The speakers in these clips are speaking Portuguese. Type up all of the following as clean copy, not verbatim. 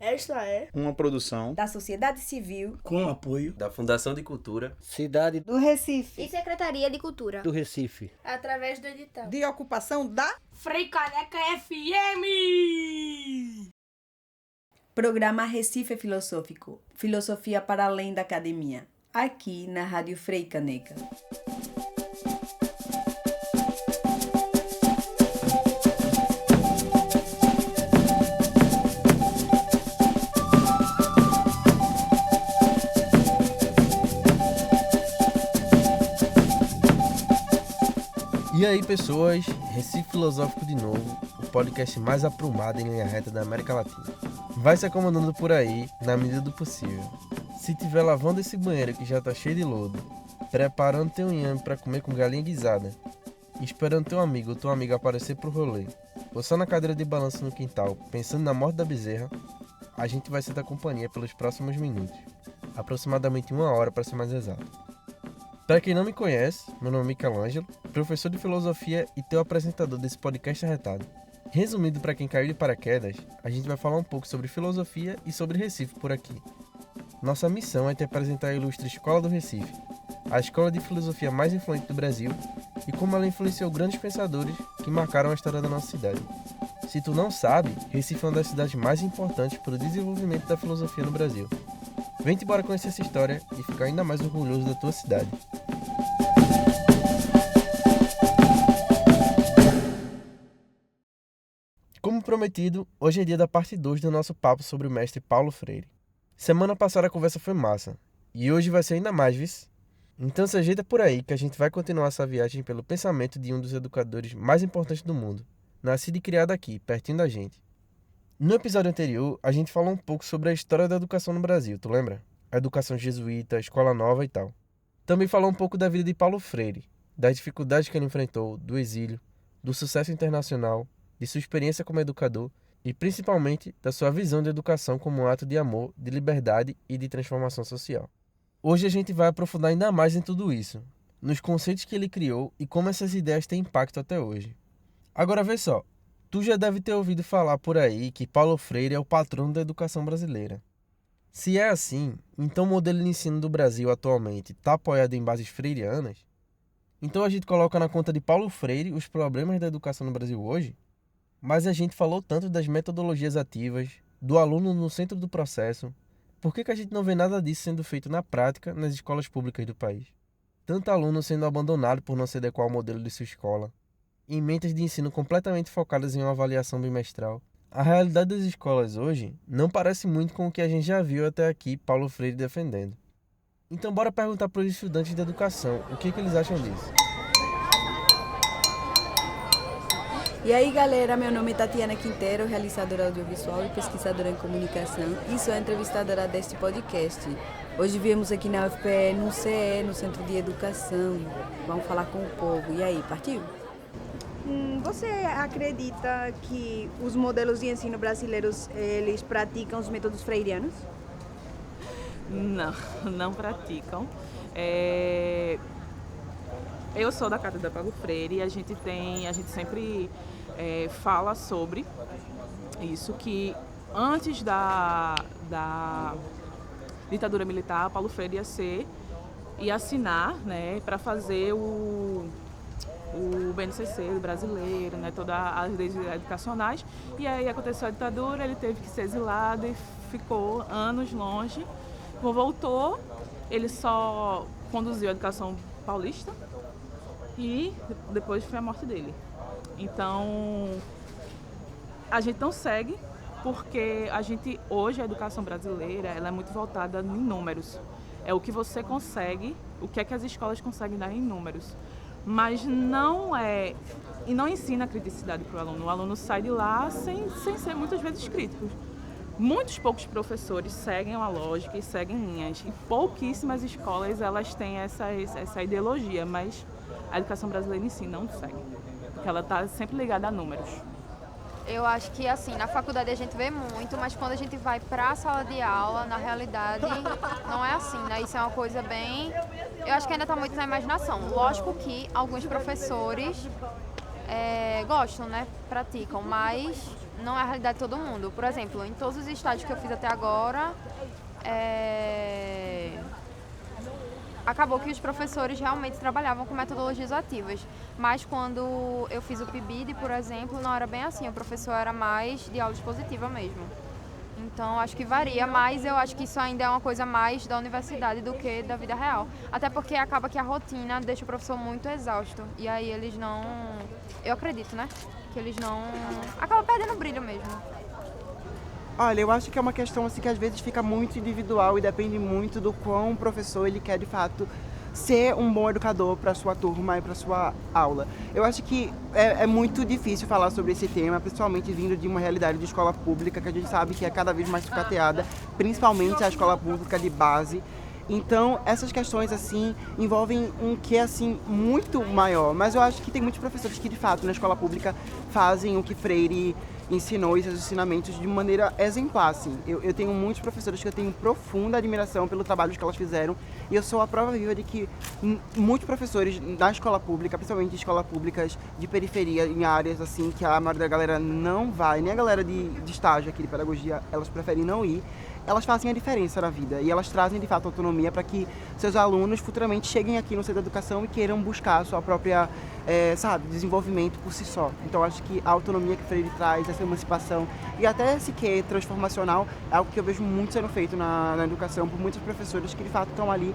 Esta é uma produção da sociedade civil com apoio da Fundação de Cultura Cidade do Recife e Secretaria de Cultura do Recife, através do edital de ocupação da Freicaneca FM. Programa Recife Filosófico, filosofia para além da academia, aqui na Rádio Freicaneca. E aí, pessoas, Recife Filosófico de novo, o podcast mais aprumado em linha reta da América Latina. Vai se acomodando por aí, na medida do possível. Se tiver lavando esse banheiro que já tá cheio de lodo, preparando teu inhame pra comer com galinha guisada, esperando teu amigo ou tua amiga aparecer pro rolê, ou só na cadeira de balanço no quintal, pensando na morte da bezerra, a gente vai ser da companhia pelos próximos minutos. Aproximadamente 1 hora para ser mais exato. Para quem não me conhece, meu nome é Michelangelo, professor de filosofia e teu apresentador desse podcast arretado. Resumindo para quem caiu de paraquedas, a gente vai falar um pouco sobre filosofia e sobre Recife por aqui. Nossa missão é te apresentar a ilustre Escola do Recife, a escola de filosofia mais influente do Brasil e como ela influenciou grandes pensadores que marcaram a história da nossa cidade. Se tu não sabe, Recife é uma das cidades mais importantes para o desenvolvimento da filosofia no Brasil. Vem-te embora conhecer essa história e ficar ainda mais orgulhoso da tua cidade. Como prometido, hoje é dia da parte 2 do nosso papo sobre o mestre Paulo Freire. Semana passada a conversa foi massa, e hoje vai ser ainda mais, vice? Então se ajeita por aí que a gente vai continuar essa viagem pelo pensamento de um dos educadores mais importantes do mundo, nascido e criado aqui, pertinho da gente. No episódio anterior, a gente falou um pouco sobre a história da educação no Brasil, tu lembra? A educação jesuíta, a escola nova e tal. Também falou um pouco da vida de Paulo Freire, das dificuldades que ele enfrentou, do exílio, do sucesso internacional, de sua experiência como educador e principalmente da sua visão de educação como um ato de amor, de liberdade e de transformação social. Hoje a gente vai aprofundar ainda mais em tudo isso, nos conceitos que ele criou e como essas ideias têm impacto até hoje. Agora vê só, tu já deve ter ouvido falar por aí que Paulo Freire é o patrono da educação brasileira. Se é assim, então o modelo de ensino do Brasil atualmente está apoiado em bases freirianas? Então a gente coloca na conta de Paulo Freire os problemas da educação no Brasil hoje? Mas a gente falou tanto das metodologias ativas, do aluno no centro do processo, por que a gente não vê nada disso sendo feito na prática nas escolas públicas do país? Tanto aluno sendo abandonado por não se adequar ao modelo de sua escola, em mentes de ensino completamente focadas em uma avaliação bimestral. A realidade das escolas hoje não parece muito com o que a gente já viu até aqui Paulo Freire defendendo. Então bora perguntar para os estudantes de educação o que eles acham disso. E aí galera, meu nome é Tatiana Quintero, realizadora audiovisual e pesquisadora em comunicação e sou a entrevistadora deste podcast. Hoje viemos aqui na UFPE, no CE, no Centro de Educação. Vamos falar com o povo. E aí, partiu? Você acredita que os modelos de ensino brasileiros, eles praticam os métodos freirianos? Não praticam. Eu sou da Cátedra Paulo Freire e a gente sempre fala sobre isso, que antes da ditadura militar, Paulo Freire ia assinar, né, para fazer o BNCC brasileiro, né, todas as leis educacionais, e aí aconteceu a ditadura, ele teve que ser exilado e ficou anos longe. Quando voltou, ele só conduziu a educação paulista e depois foi a morte dele. Então, a gente não segue porque hoje a educação brasileira ela é muito voltada em números. É o que você consegue, o que é que as escolas conseguem dar em números. Mas não ensina a criticidade para o aluno. O aluno sai de lá sem ser muitas vezes crítico. Muitos poucos professores seguem uma lógica e seguem linhas. E pouquíssimas escolas elas têm essa ideologia, mas a educação brasileira em si não segue. Porque ela está sempre ligada a números. Eu acho que, assim, na faculdade a gente vê muito, mas quando a gente vai para a sala de aula, na realidade, não é assim, né? Isso é uma coisa bem... Eu acho que ainda está muito na imaginação. Lógico que alguns professores gostam, né? Praticam, mas não é a realidade de todo mundo. Por exemplo, em todos os estágios que eu fiz até agora, acabou que os professores realmente trabalhavam com metodologias ativas. Mas quando eu fiz o PIBID, por exemplo, não era bem assim. O professor era mais de aula expositiva mesmo. Então, acho que varia, mas eu acho que isso ainda é uma coisa mais da universidade do que da vida real. Até porque acaba que a rotina deixa o professor muito exausto. E aí eles não... Eu acredito, né? Que eles não... Acabam perdendo o brilho mesmo. Olha, eu acho que é uma questão assim que às vezes fica muito individual e depende muito do quão o professor ele quer de fato ser um bom educador para sua turma e para sua aula. Eu acho que é muito difícil falar sobre esse tema, principalmente vindo de uma realidade de escola pública que a gente sabe que é cada vez mais sucateada, principalmente a escola pública de base. Então, essas questões, assim, envolvem um quê, assim, muito maior. Mas eu acho que tem muitos professores que, de fato, na escola pública fazem o que Freire ensinou esses ensinamentos de maneira exemplar, assim. Eu tenho muitos professores que eu tenho profunda admiração pelo trabalho que elas fizeram e eu sou a prova viva de que muitos professores da escola pública, principalmente escolas públicas de periferia, em áreas, assim, que a maioria da galera não vai, nem a galera de estágio aqui de pedagogia, elas preferem não ir, elas fazem a diferença na vida e elas trazem, de fato, autonomia para que seus alunos futuramente cheguem aqui no centro da educação e queiram buscar a sua própria, desenvolvimento por si só. Então, acho que a autonomia que Freire traz, essa emancipação e até esse quê transformacional é algo que eu vejo muito sendo feito na educação por muitos professores que, de fato, estão ali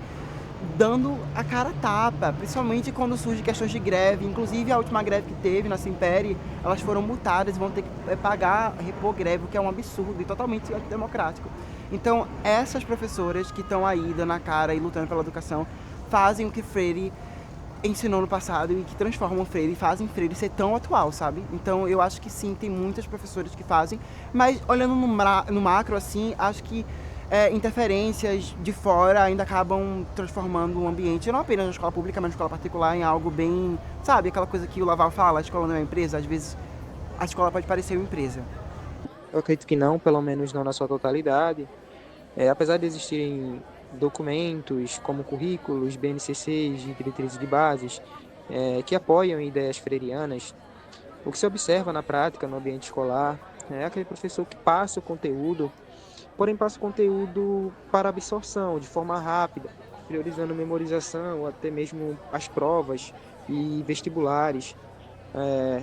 dando a cara a tapa, principalmente quando surgem questões de greve. Inclusive, a última greve que teve na Simperi, elas foram multadas e vão ter que pagar, repor greve, o que é um absurdo e totalmente antidemocrático. Então, essas professoras que estão aí dando a cara e lutando pela educação fazem o que Freire ensinou no passado e que transformam Freire e fazem Freire ser tão atual, sabe? Então, eu acho que sim, tem muitas professoras que fazem, mas olhando no macro, assim, acho que interferências de fora ainda acabam transformando o ambiente, não apenas na escola pública, mas na escola particular, em algo bem, sabe? Aquela coisa que o Laval fala, a escola não é uma empresa, às vezes a escola pode parecer uma empresa. Eu acredito que não, pelo menos não na sua totalidade. Apesar de existirem documentos como currículos, BNCCs e diretrizes de bases que apoiam ideias freirianas, o que se observa na prática no ambiente escolar é aquele professor que passa o conteúdo, porém passa o conteúdo para absorção de forma rápida, priorizando memorização, até mesmo as provas e vestibulares. É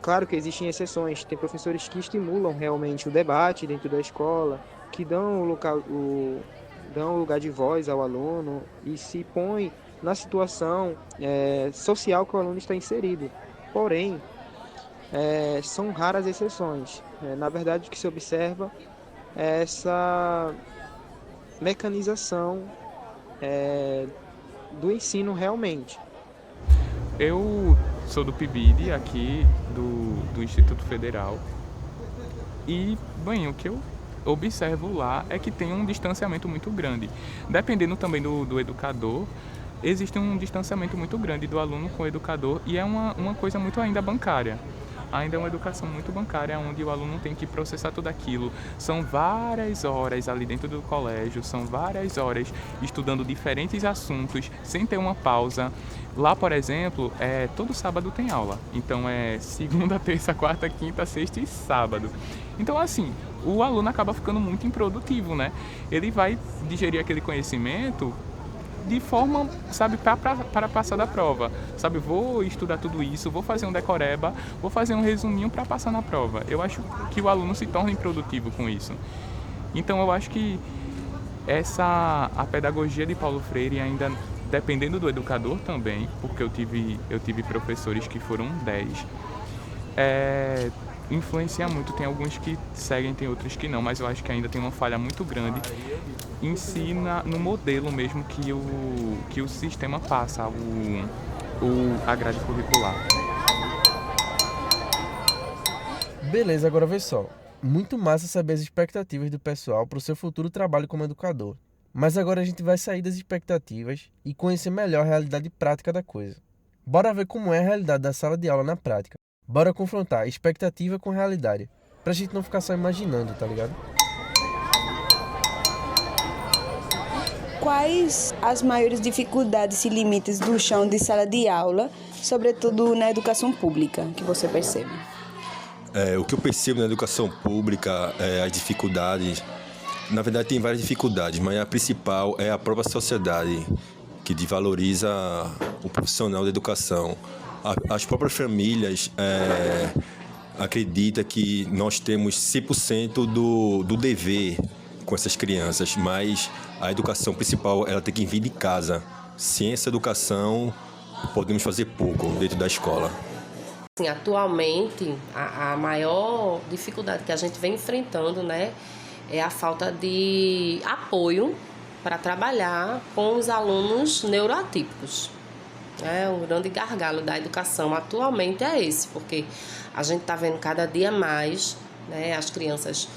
claro que existem exceções, tem professores que estimulam realmente o debate dentro da escola, que dão o lugar de voz ao aluno e se põe na situação social que o aluno está inserido. Porém, são raras exceções. Na verdade, o que se observa é essa mecanização do ensino realmente. Eu sou do PIBID, aqui do Instituto Federal, e, bem, o que eu observo lá é que tem um distanciamento muito grande. Dependendo também do educador, existe um distanciamento muito grande do aluno com o educador e é uma coisa muito ainda bancária. Ainda é uma educação muito bancária, onde o aluno tem que processar tudo aquilo. São várias horas ali dentro do colégio, são várias horas estudando diferentes assuntos, sem ter uma pausa. Lá, por exemplo, todo sábado tem aula. Então, é segunda, terça, quarta, quinta, sexta e sábado. Então, assim, o aluno acaba ficando muito improdutivo, né? Ele vai digerir aquele conhecimento de forma, sabe, para passar da prova. Sabe, vou estudar tudo isso, vou fazer um decoreba, vou fazer um resuminho para passar na prova. Eu acho que o aluno se torna improdutivo com isso. Então, eu acho que a pedagogia de Paulo Freire ainda, dependendo do educador também, porque eu tive professores que foram 10, influencia muito. Tem alguns que seguem, tem outros que não, mas eu acho que ainda tem uma falha muito grande em si no modelo mesmo que o sistema passa, a grade curricular. Beleza, agora vê só. Muito massa saber as expectativas do pessoal para o seu futuro trabalho como educador. Mas agora a gente vai sair das expectativas e conhecer melhor a realidade prática da coisa. Bora ver como é a realidade da sala de aula na prática. Bora confrontar expectativa com realidade, pra gente não ficar só imaginando, tá ligado? Quais as maiores dificuldades e limites do chão de sala de aula, sobretudo na educação pública, que você percebe? O que eu percebo na educação pública, as dificuldades, na verdade tem várias dificuldades, mas a principal é a própria sociedade que desvaloriza o profissional da educação. As próprias famílias acreditam que nós temos 100% do dever com essas crianças, mas a educação principal ela tem que vir de casa. Sem essa educação, podemos fazer pouco dentro da escola. Assim, atualmente, a maior dificuldade que a gente vem enfrentando, né, é a falta de apoio para trabalhar com os alunos neuroatípicos. Um grande gargalo da educação atualmente é esse, porque a gente está vendo cada dia mais, né, as crianças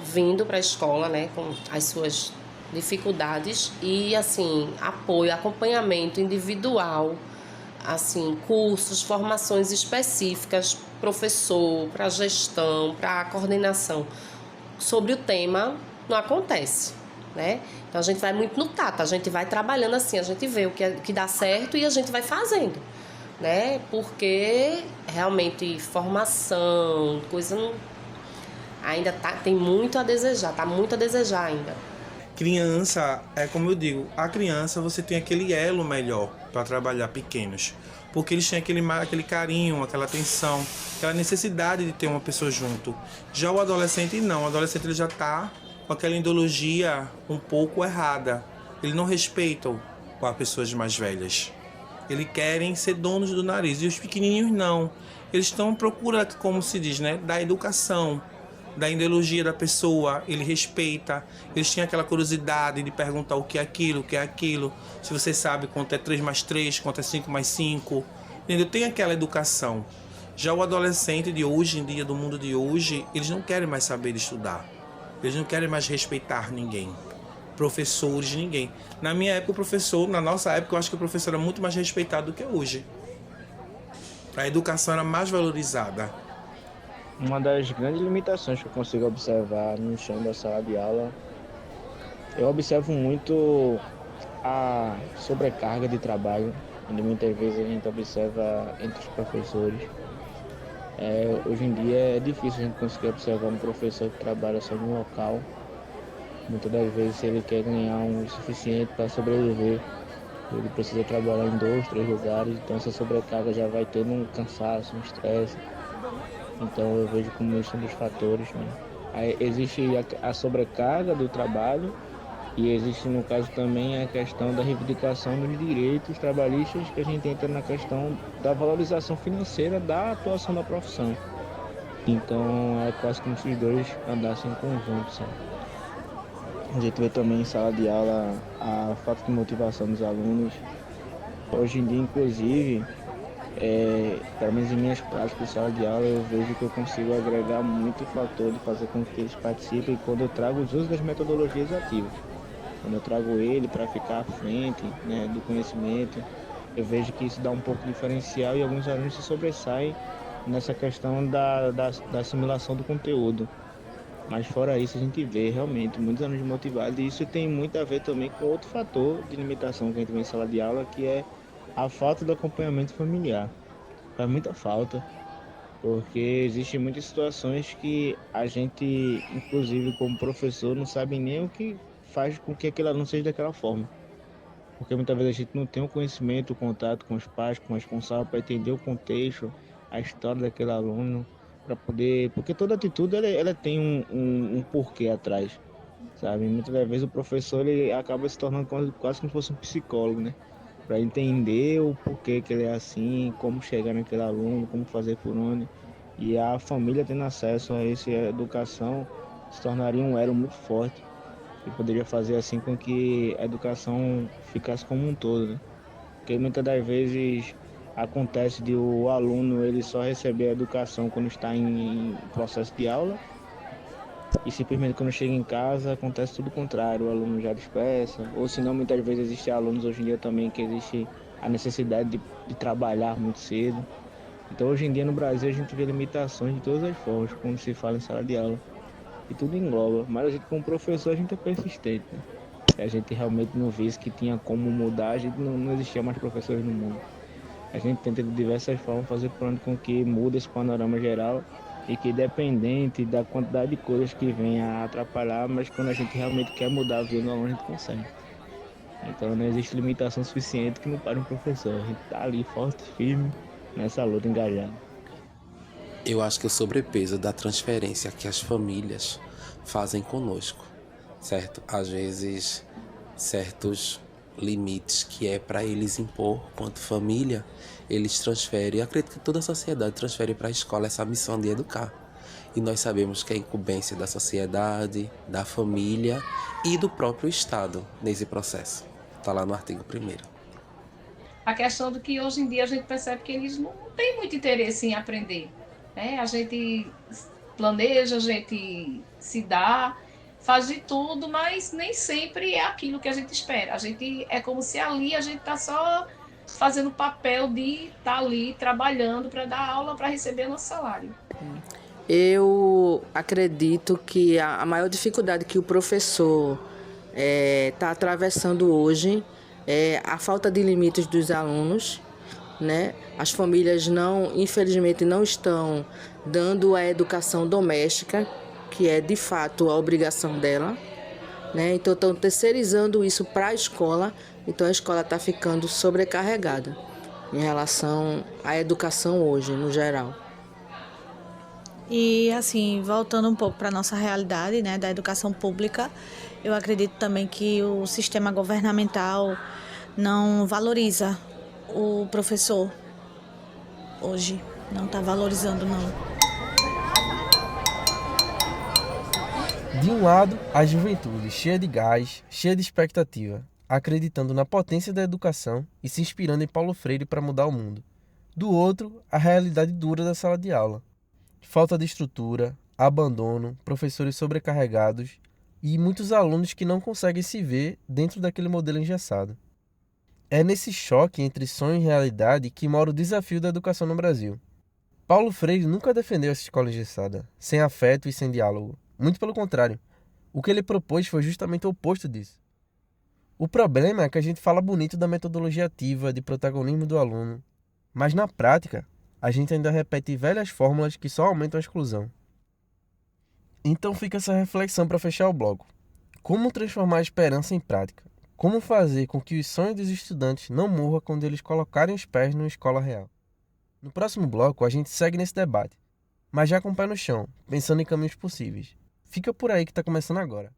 vindo para a escola, né, com as suas dificuldades e, assim, apoio, acompanhamento individual, assim, cursos, formações específicas, professor, para gestão, para coordenação sobre o tema, não acontece, né? Então a gente vai muito no tato, a gente vai trabalhando assim, a gente vê o que dá certo e a gente vai fazendo, né? Porque realmente formação, coisa ainda tem muito a desejar, tá muito a desejar ainda. Criança, como eu digo, a criança você tem aquele elo melhor para trabalhar pequenos, porque eles têm aquele carinho, aquela atenção, aquela necessidade de ter uma pessoa junto. Já o adolescente não, o adolescente ele já está com aquela ideologia um pouco errada, ele não respeita as pessoas mais velhas, eles querem ser donos do nariz, e os pequenininhos não, eles estão procurando, como se diz, né, da educação, da ideologia da pessoa, ele respeita, eles têm aquela curiosidade de perguntar o que é aquilo, se você sabe quanto é 3 mais 3, quanto é 5 mais 5, entendeu? Tem aquela educação. Já o adolescente de hoje em dia, do mundo de hoje, eles não querem mais saber de estudar, eles não querem mais respeitar ninguém, professores, ninguém. Na minha época, na nossa época, eu acho que o professor era muito mais respeitado do que hoje. A educação era mais valorizada. Uma das grandes limitações que eu consigo observar no chão da sala de aula, eu observo muito a sobrecarga de trabalho, onde muitas vezes a gente observa entre os professores. Hoje em dia é difícil a gente conseguir observar um professor que trabalha só em um local. Muitas das vezes, se ele quer ganhar o suficiente para sobreviver, ele precisa trabalhar em 2, 3 lugares, então essa sobrecarga já vai tendo um cansaço, um estresse. Então eu vejo como isso é um dos fatores, né? Aí existe a sobrecarga do trabalho e existe no caso também a questão da reivindicação dos direitos trabalhistas, que a gente entra na questão da valorização financeira da atuação da profissão. Então é quase como se os dois andassem em conjunto, sabe? A gente vê também em sala de aula a falta de motivação dos alunos. Hoje em dia, inclusive, pelo menos em minhas práticas de sala de aula, eu vejo que eu consigo agregar muito o fator de fazer com que eles participem quando eu trago os usos das metodologias ativas. Quando eu trago ele para ficar à frente, né, do conhecimento, eu vejo que isso dá um pouco de diferencial e alguns alunos se sobressaem nessa questão da assimilação do conteúdo. Mas fora isso, a gente vê realmente muitos alunos motivados, e isso tem muito a ver também com outro fator de limitação que a gente vê em sala de aula, que é a falta do acompanhamento familiar. Faz muita falta, porque existem muitas situações que a gente, inclusive como professor, não sabe nem o que faz com que aquele aluno seja daquela forma. Porque muitas vezes a gente não tem o conhecimento, o contato com os pais, com o responsável, para entender o contexto, a história daquele aluno, para poder... Porque toda atitude ela tem um porquê atrás, sabe? Muitas das vezes o professor ele acaba se tornando quase como se fosse um psicólogo, né? Para entender o porquê que ele é assim, como chegar naquele aluno, como fazer por onde. E a família tendo acesso a essa educação se tornaria um elo muito forte e poderia fazer assim com que a educação ficasse como um todo, né? Porque muitas das vezes acontece de o aluno ele só receber a educação quando está em processo de aula, e simplesmente quando chega em casa acontece tudo o contrário, o aluno já dispersa, ou senão muitas vezes existem alunos hoje em dia também que existe a necessidade de trabalhar muito cedo. Então hoje em dia no Brasil a gente vê limitações de todas as formas quando se fala em sala de aula, e tudo engloba, mas a gente como professor a gente é persistente, né? Se a gente realmente não visse que tinha como mudar, a gente não existia mais professores no mundo. A gente tenta de diversas formas fazer com que mude esse panorama geral e que dependente da quantidade de coisas que vem a atrapalhar, mas quando a gente realmente quer mudar a vida do aluno, a gente consegue. Então não existe limitação suficiente que não pare um professor. A gente está ali forte e firme nessa luta engajada. Eu acho que o sobrepeso da transferência que as famílias fazem conosco, certo? Às vezes, certos limites que é para eles impor quanto família, eles transferem. Eu acredito que toda a sociedade transfere para a escola essa missão de educar. E nós sabemos que é incumbência da sociedade, da família e do próprio Estado nesse processo. Está lá no artigo 1º. A questão do que hoje em dia a gente percebe que eles não têm muito interesse em aprender, né? A gente planeja, a gente se dá, faz de tudo, mas nem sempre é aquilo que a gente espera. A gente é como se ali a gente está só fazendo o papel de estar ali trabalhando para dar aula, para receber nosso salário. Eu acredito que a maior dificuldade que o professor está atravessando hoje é a falta de limites dos alunos, né? As famílias infelizmente não estão dando a educação doméstica, que é de fato a obrigação dela, né? Então estão terceirizando isso para a escola, então a escola está ficando sobrecarregada em relação à educação hoje, no geral. E assim, voltando um pouco para a nossa realidade, né, da educação pública, eu acredito também que o sistema governamental não valoriza o professor hoje, não está valorizando não. De um lado, a juventude cheia de gás, cheia de expectativa, acreditando na potência da educação e se inspirando em Paulo Freire para mudar o mundo. Do outro, a realidade dura da sala de aula. Falta de estrutura, abandono, professores sobrecarregados e muitos alunos que não conseguem se ver dentro daquele modelo engessado. É nesse choque entre sonho e realidade que mora o desafio da educação no Brasil. Paulo Freire nunca defendeu essa escola engessada, sem afeto e sem diálogo. Muito pelo contrário, o que ele propôs foi justamente o oposto disso. O problema é que a gente fala bonito da metodologia ativa, de protagonismo do aluno, mas na prática, a gente ainda repete velhas fórmulas que só aumentam a exclusão. Então fica essa reflexão para fechar o bloco. Como transformar a esperança em prática? Como fazer com que os sonhos dos estudantes não morram quando eles colocarem os pés numa escola real? No próximo bloco, a gente segue nesse debate, mas já com o pé no chão, pensando em caminhos possíveis. Fica por aí que está começando agora.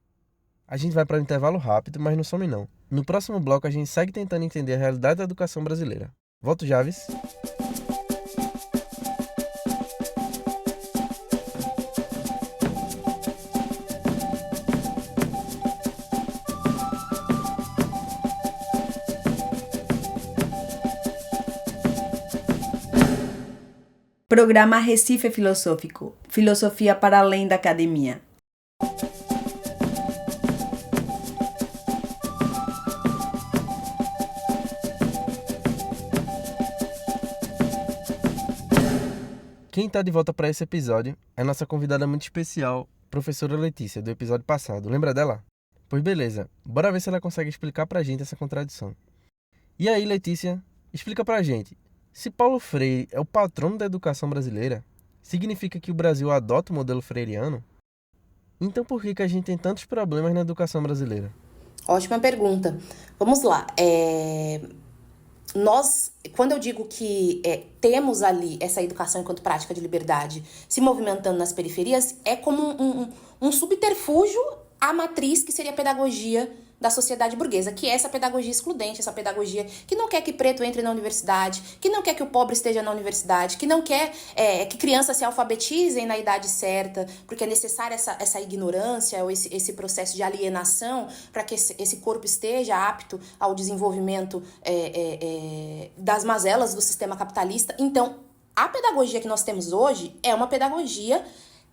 A gente vai para um intervalo rápido, mas não some não. No próximo bloco, a gente segue tentando entender a realidade da educação brasileira. Volto, Javes. Programa Recife Filosófico. Filosofia para além da academia. Quem está de volta para esse episódio é nossa convidada muito especial, professora Letícia, do episódio passado. Lembra dela? Pois beleza, bora ver se ela consegue explicar pra gente essa contradição. E aí, Letícia, explica pra gente. Se Paulo Freire é o patrono da educação brasileira, significa que o Brasil adota o modelo freiriano? Então por que a gente tem tantos problemas na educação brasileira? Ótima pergunta. Vamos lá. Nós, quando eu digo que temos ali essa educação enquanto prática de liberdade se movimentando nas periferias, é como um subterfúgio à matriz que seria a pedagogia da sociedade burguesa, que é essa pedagogia excludente, essa pedagogia que não quer que preto entre na universidade, que não quer que o pobre esteja na universidade, que não quer que crianças se alfabetizem na idade certa, porque é necessária essa ignorância ou esse processo de alienação para que esse corpo esteja apto ao desenvolvimento das mazelas do sistema capitalista. Então, a pedagogia que nós temos hoje é uma pedagogia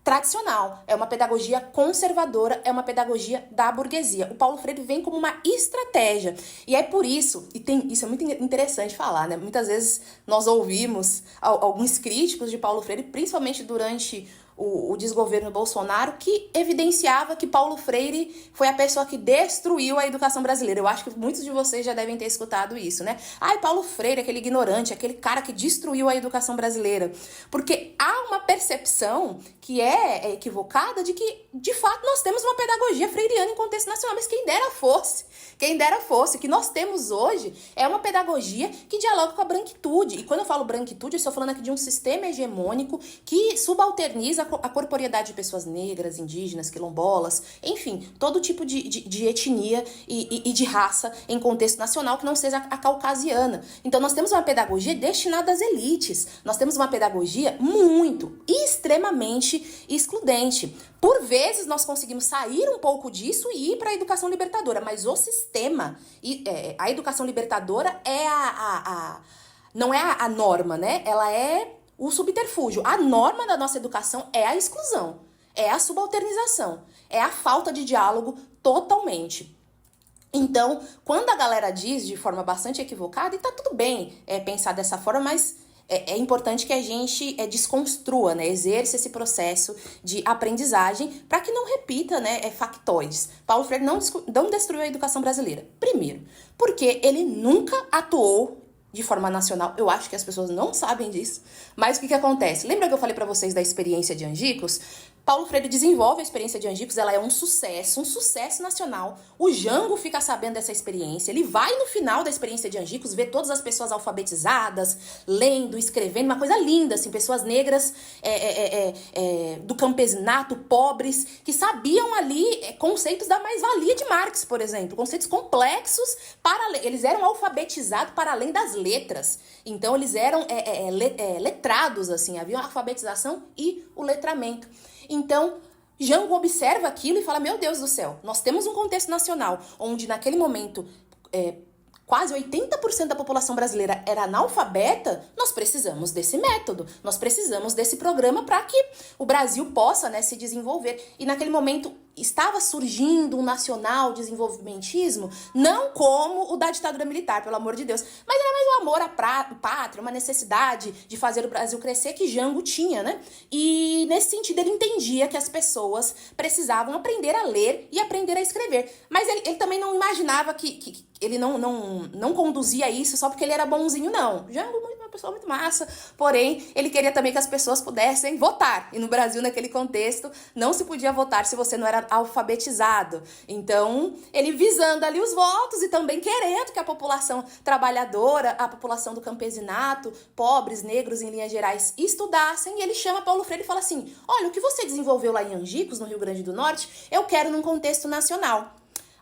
tradicional, é uma pedagogia conservadora, é uma pedagogia da burguesia. O Paulo Freire vem como uma estratégia. E é por isso, isso é muito interessante falar, né? Muitas vezes nós ouvimos alguns críticos de Paulo Freire, principalmente durante o desgoverno Bolsonaro, que evidenciava que Paulo Freire foi a pessoa que destruiu a educação brasileira. Eu acho que muitos de vocês já devem ter escutado isso, né? Ai, Paulo Freire, aquele ignorante, aquele cara que destruiu a educação brasileira. Porque há uma percepção que é equivocada de que, de fato, nós temos uma pedagogia freiriana em contexto nacional, mas quem dera fosse, o que nós temos hoje é uma pedagogia que dialoga com a branquitude. E quando eu falo branquitude, eu estou falando aqui de um sistema hegemônico que subalterniza a corporeidade de pessoas negras, indígenas, quilombolas, enfim, todo tipo de etnia e de raça em contexto nacional que não seja a caucasiana. Então nós temos uma pedagogia destinada às elites, nós temos uma pedagogia muito, extremamente excludente. Por vezes nós conseguimos sair um pouco disso e ir para a educação libertadora, mas o sistema, a educação libertadora é não é a norma, né? Ela é o subterfúgio. A norma da nossa educação é a exclusão, é a subalternização, é a falta de diálogo totalmente. Então, quando a galera diz de forma bastante equivocada, e tá tudo bem pensar dessa forma, mas é importante que a gente desconstrua, né? Exerça esse processo de aprendizagem para que não repita, né, factoides. Paulo Freire não destruiu a educação brasileira. Primeiro, porque ele nunca atuou de forma nacional. Eu acho que as pessoas não sabem disso. Mas o que acontece? Lembra que eu falei para vocês da experiência de Angicos? Paulo Freire desenvolve a experiência de Angicos, ela é um sucesso nacional. O Jango fica sabendo dessa experiência, ele vai no final da experiência de Angicos, ver todas as pessoas alfabetizadas, lendo, escrevendo, uma coisa linda, assim, pessoas negras do campesinato, pobres, que sabiam ali conceitos da mais-valia de Marx, por exemplo, conceitos complexos, eles eram alfabetizados para além das letras, então eles eram letrados, assim, havia a alfabetização e o letramento. Então, Jango observa aquilo e fala, meu Deus do céu, nós temos um contexto nacional onde naquele momento quase 80% da população brasileira era analfabeta, nós precisamos desse método, nós precisamos desse programa para que o Brasil possa, né, se desenvolver. E naquele momento estava surgindo um nacional desenvolvimentismo, não como o da ditadura militar, pelo amor de Deus, mas era mais um amor à pátria, uma necessidade de fazer o Brasil crescer que Jango tinha, né? E nesse sentido ele entendia que as pessoas precisavam aprender a ler e aprender a escrever, mas ele também não imaginava que ele não conduzia isso só porque ele era bonzinho, não. Jango é uma pessoa muito massa, porém ele queria também que as pessoas pudessem votar, e no Brasil naquele contexto não se podia votar se você não era alfabetizado. Então, ele visando ali os votos e também querendo que a população trabalhadora, a população do campesinato, pobres, negros em linhas gerais, estudassem, e ele chama Paulo Freire e fala assim, olha, o que você desenvolveu lá em Angicos, no Rio Grande do Norte, eu quero num contexto nacional.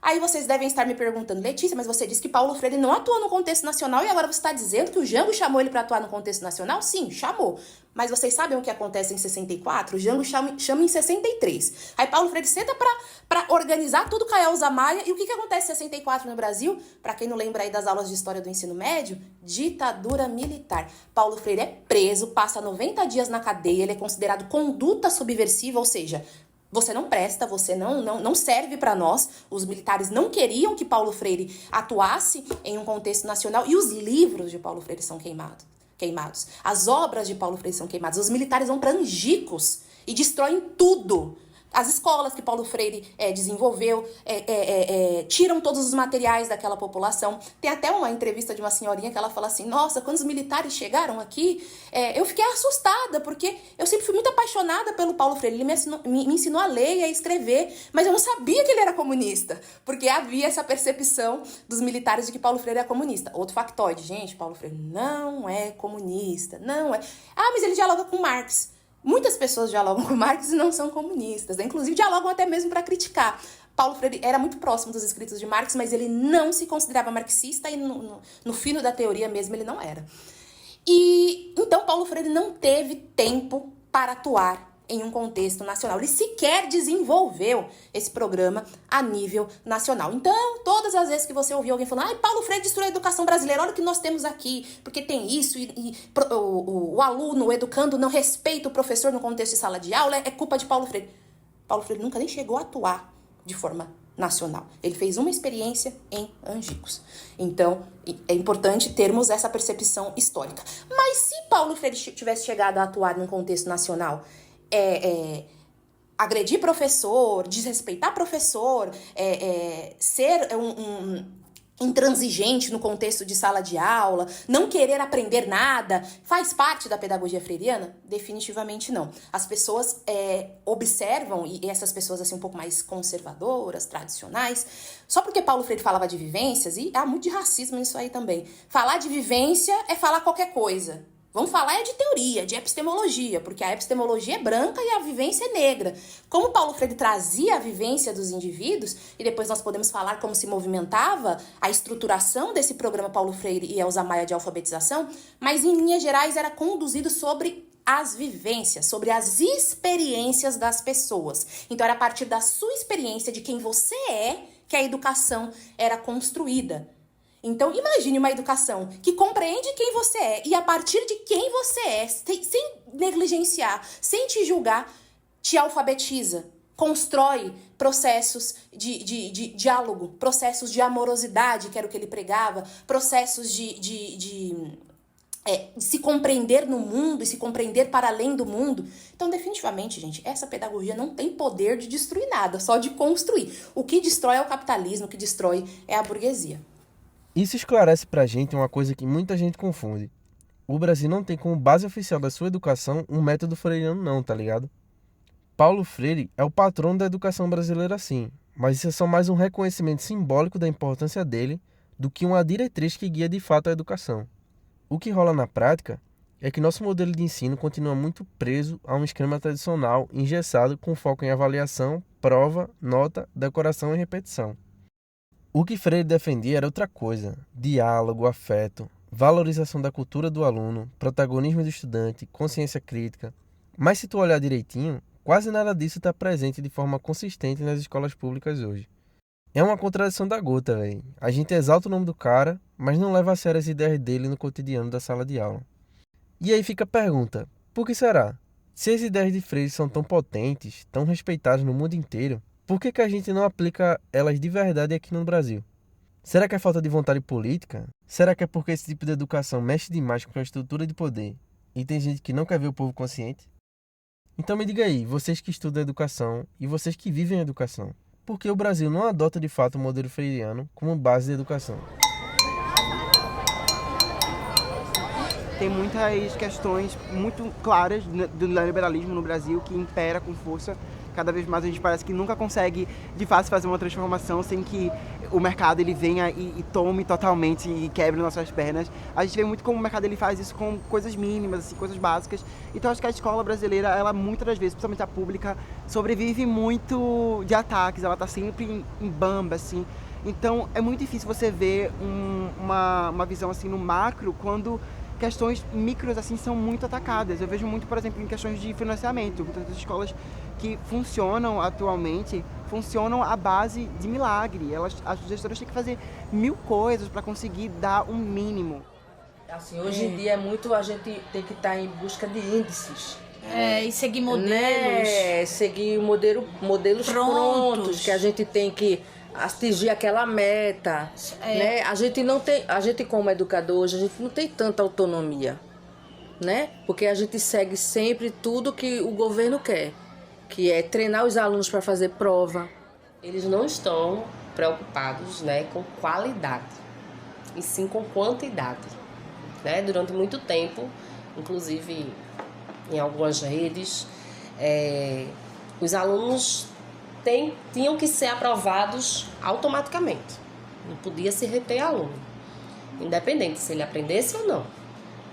Aí vocês devem estar me perguntando, Letícia, mas você disse que Paulo Freire não atuou no contexto nacional e agora você está dizendo que o Jango chamou ele para atuar no contexto nacional? Sim, chamou. Mas vocês sabem o que acontece em 64? O Jango chama em 63. Aí Paulo Freire senta para organizar tudo com a Elza Maia. E o que acontece em 64 no Brasil? Para quem não lembra aí das aulas de história do ensino médio, ditadura militar. Paulo Freire é preso, passa 90 dias na cadeia, ele é considerado conduta subversiva, ou seja, você não presta, você não serve para nós. Os militares não queriam que Paulo Freire atuasse em um contexto nacional e os livros de Paulo Freire são queimados. As obras de Paulo Freire são queimadas. Os militares vão para Angicos e destroem tudo. As escolas que Paulo Freire desenvolveu, tiram todos os materiais daquela população. Tem até uma entrevista de uma senhorinha que ela fala assim, nossa, quando os militares chegaram aqui, eu fiquei assustada, porque eu sempre fui muito apaixonada pelo Paulo Freire. Ele me ensinou a ler e a escrever, mas eu não sabia que ele era comunista, porque havia essa percepção dos militares de que Paulo Freire é comunista. Outro factoide, gente, Paulo Freire não é comunista, não é. Ah, mas ele dialoga com Marx. Muitas pessoas dialogam com Marx e não são comunistas, né? Inclusive dialogam até mesmo para criticar. Paulo Freire era muito próximo dos escritos de Marx, mas ele não se considerava marxista e no fino da teoria mesmo ele não era. E então Paulo Freire não teve tempo para atuar em um contexto nacional. Ele sequer desenvolveu esse programa a nível nacional. Então, todas as vezes que você ouvir alguém falando, Paulo Freire destruiu a educação brasileira, olha o que nós temos aqui, porque tem isso, o aluno, o educando não respeita o professor no contexto de sala de aula, é culpa de Paulo Freire. Paulo Freire nunca nem chegou a atuar de forma nacional. Ele fez uma experiência em Angicos. Então, é importante termos essa percepção histórica. Mas se Paulo Freire tivesse chegado a atuar num contexto nacional, agredir professor, desrespeitar professor, ser intransigente no contexto de sala de aula, não querer aprender nada, faz parte da pedagogia freiriana? Definitivamente não. As pessoas observam, e essas pessoas assim um pouco mais conservadoras, tradicionais, só porque Paulo Freire falava de vivências, e há muito de racismo nisso aí também. Falar de vivência é falar qualquer coisa. Vamos falar de teoria, de epistemologia, porque a epistemologia é branca e a vivência é negra. Como Paulo Freire trazia a vivência dos indivíduos, e depois nós podemos falar como se movimentava a estruturação desse programa Paulo Freire e Elza Maia de alfabetização, mas em linhas gerais era conduzido sobre as vivências, sobre as experiências das pessoas. Então era a partir da sua experiência, de quem você é, que a educação era construída. Então, imagine uma educação que compreende quem você é e a partir de quem você é, sem negligenciar, sem te julgar, te alfabetiza, constrói processos de diálogo, processos de amorosidade, que era o que ele pregava, processos de se compreender no mundo e se compreender para além do mundo. Então, definitivamente, gente, essa pedagogia não tem poder de destruir nada, só de construir. O que destrói é o capitalismo, o que destrói é a burguesia. Isso esclarece pra gente uma coisa que muita gente confunde. O Brasil não tem como base oficial da sua educação um método freiriano não, tá ligado? Paulo Freire é o patrono da educação brasileira sim, mas isso é só mais um reconhecimento simbólico da importância dele do que uma diretriz que guia de fato a educação. O que rola na prática é que nosso modelo de ensino continua muito preso a um esquema tradicional engessado com foco em avaliação, prova, nota, decoração e repetição. O que Freire defendia era outra coisa: diálogo, afeto, valorização da cultura do aluno, protagonismo do estudante, consciência crítica. Mas se tu olhar direitinho, quase nada disso está presente de forma consistente nas escolas públicas hoje. É uma contradição da gota, velho. A gente exalta o nome do cara, mas não leva a sério as ideias dele no cotidiano da sala de aula. E aí fica a pergunta, por que será? Se as ideias de Freire são tão potentes, tão respeitadas no mundo inteiro, por que a gente não aplica elas de verdade aqui no Brasil? Será que é falta de vontade política? Será que é porque esse tipo de educação mexe demais com a estrutura de poder e tem gente que não quer ver o povo consciente? Então me diga aí, vocês que estudam educação e vocês que vivem a educação, por que o Brasil não adota de fato o modelo freiriano como base de educação? Tem muitas questões muito claras do neoliberalismo no Brasil que impera com força. Cada vez mais a gente parece que nunca consegue, de fato, fazer uma transformação sem que o mercado ele venha e tome totalmente e quebre nossas pernas. A gente vê muito como o mercado ele faz isso com coisas mínimas, assim, coisas básicas. Então acho que a escola brasileira, ela muitas das vezes, principalmente a pública, sobrevive muito de ataques. Ela está sempre em bamba, assim. Então é muito difícil você ver uma visão assim no macro quando questões micros assim são muito atacadas. Eu vejo muito, por exemplo, em questões de financiamento. Muitas das escolas que funcionam atualmente funcionam à base de milagre. As gestoras têm que fazer 1000 coisas para conseguir dar um mínimo. Assim, hoje em dia é muito, a gente tem que estar em busca de índices. E seguir modelos. Seguir modelos prontos, que a gente tem que atingir aquela meta, né? A gente como educador hoje, a gente não tem tanta autonomia, né? Porque a gente segue sempre tudo que o governo quer, que é treinar os alunos para fazer prova. Eles não estão preocupados, né, com qualidade, e sim com quantidade, né? Durante muito tempo, inclusive em algumas redes, os alunos tinham que ser aprovados automaticamente. Não podia se reter aluno, independente se ele aprendesse ou não.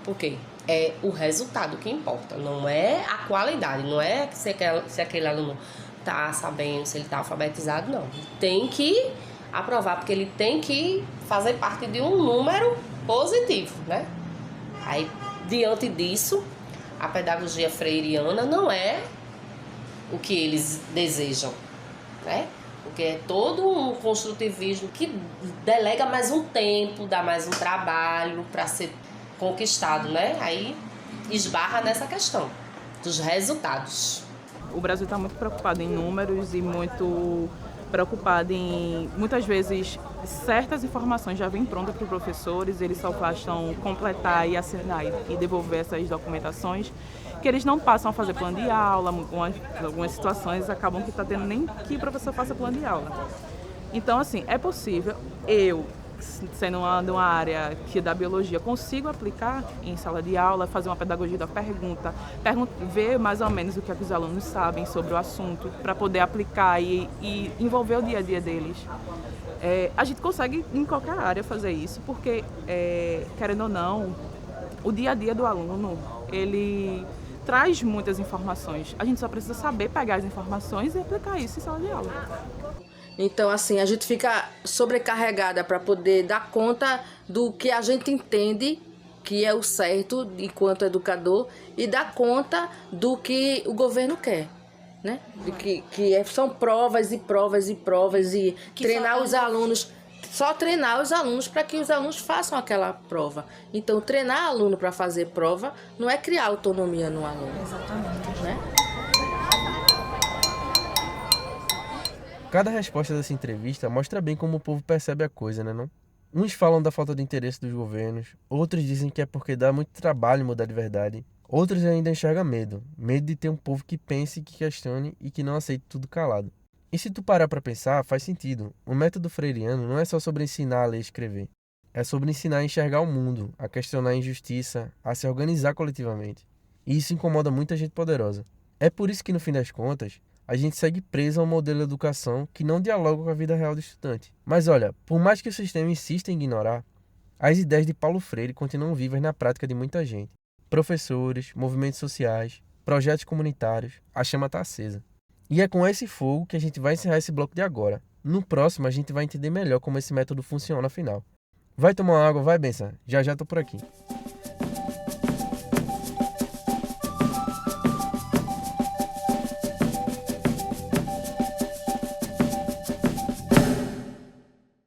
Por quê? É o resultado que importa, não é a qualidade, não é se aquele aluno está sabendo, se ele está alfabetizado, não. Ele tem que aprovar, porque ele tem que fazer parte de um número positivo, né? Aí, diante disso, a pedagogia freiriana não é o que eles desejam, né? Porque é todo um construtivismo que delega mais um tempo, dá mais um trabalho para ser conquistado, né? Aí esbarra nessa questão dos resultados. O Brasil está muito preocupado em números e muito preocupada em, muitas vezes, certas informações já vêm prontas para os professores, eles só bastam completar e assinar e devolver essas documentações, que eles não passam a fazer plano de aula, algumas situações acabam que está tendo nem que o professor faça plano de aula. Então, assim, é possível, eu, sendo uma área que da biologia, consigo aplicar em sala de aula, fazer uma pedagogia da pergunta, ver mais ou menos o que os alunos sabem sobre o assunto, para poder aplicar e envolver o dia a dia deles. A gente consegue em qualquer área fazer isso, porque, querendo ou não, o dia a dia do aluno, ele traz muitas informações. A gente só precisa saber pegar as informações e aplicar isso em sala de aula. Então, assim, a gente fica sobrecarregada para poder dar conta do que a gente entende que é o certo enquanto educador e dar conta do que o governo quer, né? São provas e provas e provas e que treinar os alunos, só treinar os alunos para que os alunos façam aquela prova. Então, treinar aluno para fazer prova não é criar autonomia no aluno. Exatamente. Né? Cada resposta dessa entrevista mostra bem como o povo percebe a coisa, né, não? Uns falam da falta de interesse dos governos, outros dizem que é porque dá muito trabalho mudar de verdade, outros ainda enxergam medo de ter um povo que pense, que questione e que não aceite tudo calado. E se tu parar para pensar, faz sentido. O método freiriano não é só sobre ensinar a ler e escrever, é sobre ensinar a enxergar o mundo, a questionar a injustiça, a se organizar coletivamente. E isso incomoda muita gente poderosa. É por isso que, no fim das contas, a gente segue preso a um modelo de educação que não dialoga com a vida real do estudante. Mas olha, por mais que o sistema insista em ignorar, as ideias de Paulo Freire continuam vivas na prática de muita gente. Professores, movimentos sociais, projetos comunitários, a chama está acesa. E é com esse fogo que a gente vai encerrar esse bloco de agora. No próximo a gente vai entender melhor como esse método funciona afinal. Vai tomar uma água, vai, Benção? Já tô por aqui.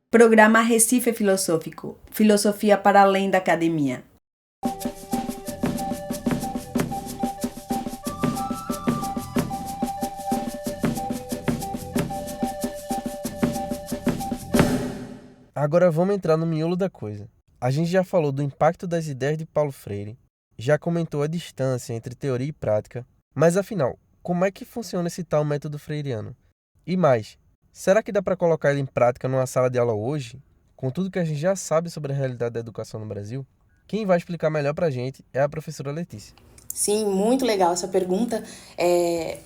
Programa Recife Filosófico. Filosofia para além da academia. Agora vamos entrar no miolo da coisa. A gente já falou do impacto das ideias de Paulo Freire, já comentou a distância entre teoria e prática, mas afinal, como é que funciona esse tal método freiriano? E mais, será que dá para colocar ele em prática numa sala de aula hoje, com tudo que a gente já sabe sobre a realidade da educação no Brasil? Quem vai explicar melhor para a gente é a professora Letícia. Sim, muito legal essa pergunta.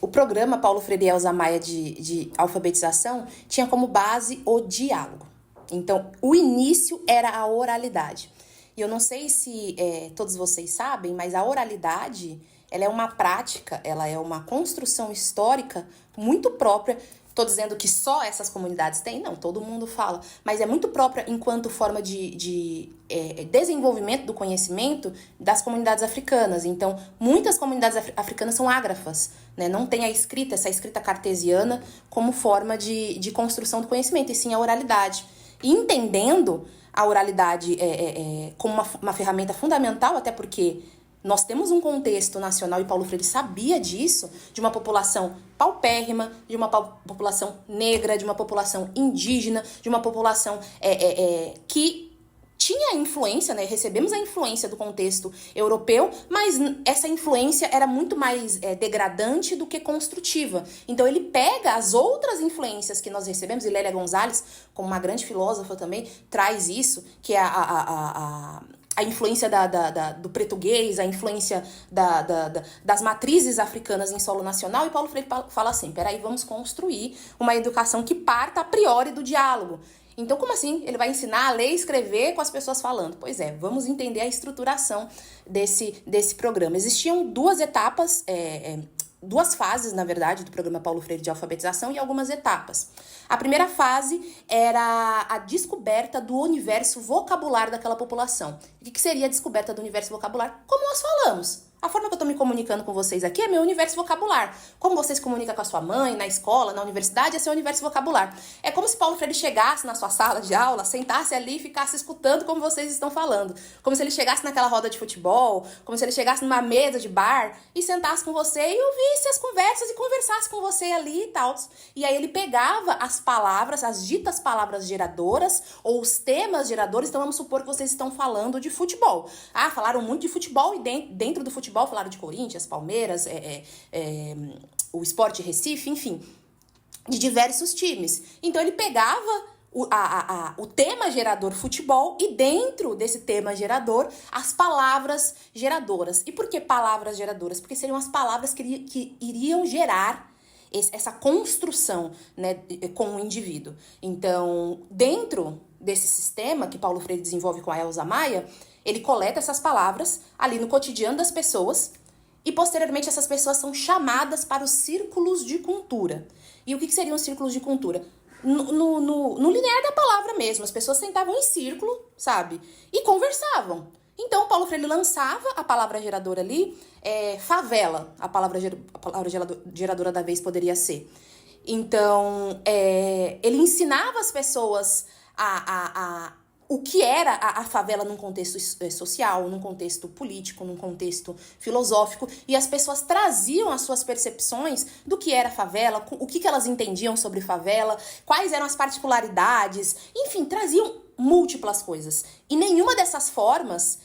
O programa Paulo Freire e Elza Maia de alfabetização tinha como base o diálogo. Então, o início era a oralidade. E eu não sei se todos vocês sabem, mas a oralidade, ela é uma prática, ela é uma construção histórica muito própria. Estou dizendo que só essas comunidades têm? Não, todo mundo fala. Mas é muito própria enquanto forma de desenvolvimento do conhecimento das comunidades africanas. Então, muitas comunidades africanas são ágrafas, né? Não tem essa escrita cartesiana como forma de construção do conhecimento, e sim a oralidade. E entendendo a oralidade como uma ferramenta fundamental, até porque nós temos um contexto nacional, e Paulo Freire sabia disso, de uma população paupérrima, de uma população negra, de uma população indígena, de uma população que tinha influência, né? Recebemos a influência do contexto europeu, mas essa influência era muito mais degradante do que construtiva. Então ele pega as outras influências que nós recebemos, e Lélia Gonzalez, como uma grande filósofa também, traz isso, que é a influência do português, a influência das matrizes africanas em solo nacional, e Paulo Freire fala assim, peraí, vamos construir uma educação que parta a priori do diálogo. Então, como assim? Ele vai ensinar a ler e escrever com as pessoas falando? Pois é, vamos entender a estruturação desse programa. Existiam duas etapas, duas fases, na verdade, do programa Paulo Freire de alfabetização, e algumas etapas. A primeira fase era a descoberta do universo vocabular daquela população. O que seria a descoberta do universo vocabular? Como nós falamos. A forma que eu tô me comunicando com vocês aqui é meu universo vocabular. Como você se comunica com a sua mãe, na escola, na universidade, é seu universo vocabular. É como se Paulo Freire chegasse na sua sala de aula, sentasse ali e ficasse escutando como vocês estão falando. Como se ele chegasse naquela roda de futebol, como se ele chegasse numa mesa de bar e sentasse com você e ouvisse as conversas e conversasse com você ali e tal. E aí ele pegava as palavras, as ditas palavras geradoras ou os temas geradores. Então vamos supor que vocês estão falando de futebol. Ah, falaram muito de futebol e dentro do futebol falaram de Corinthians, Palmeiras, o Sport Recife, enfim, de diversos times. Então ele pegava o tema gerador futebol e dentro desse tema gerador as palavras geradoras. E por que palavras geradoras? Porque seriam as palavras que iriam gerar essa construção, né, com o indivíduo. Então, dentro desse sistema que Paulo Freire desenvolve com a Elza Maia, ele coleta essas palavras ali no cotidiano das pessoas e, posteriormente, essas pessoas são chamadas para os círculos de cultura. E o que seriam os círculos de cultura? No linear da palavra mesmo, as pessoas sentavam em círculo, sabe? E conversavam. Então, Paulo Freire lançava a palavra geradora ali, favela, a palavra geradora da vez poderia ser. Então, ele ensinava as pessoas o que era a favela num contexto social, num contexto político, num contexto filosófico, e as pessoas traziam as suas percepções do que era a favela, o que elas entendiam sobre favela, quais eram as particularidades, enfim, traziam múltiplas coisas. E nenhuma dessas formas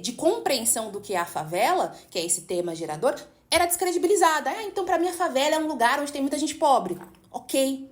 de compreensão do que é a favela, que é esse tema gerador, era descredibilizada. Então, para mim, a favela é um lugar onde tem muita gente pobre. Ok.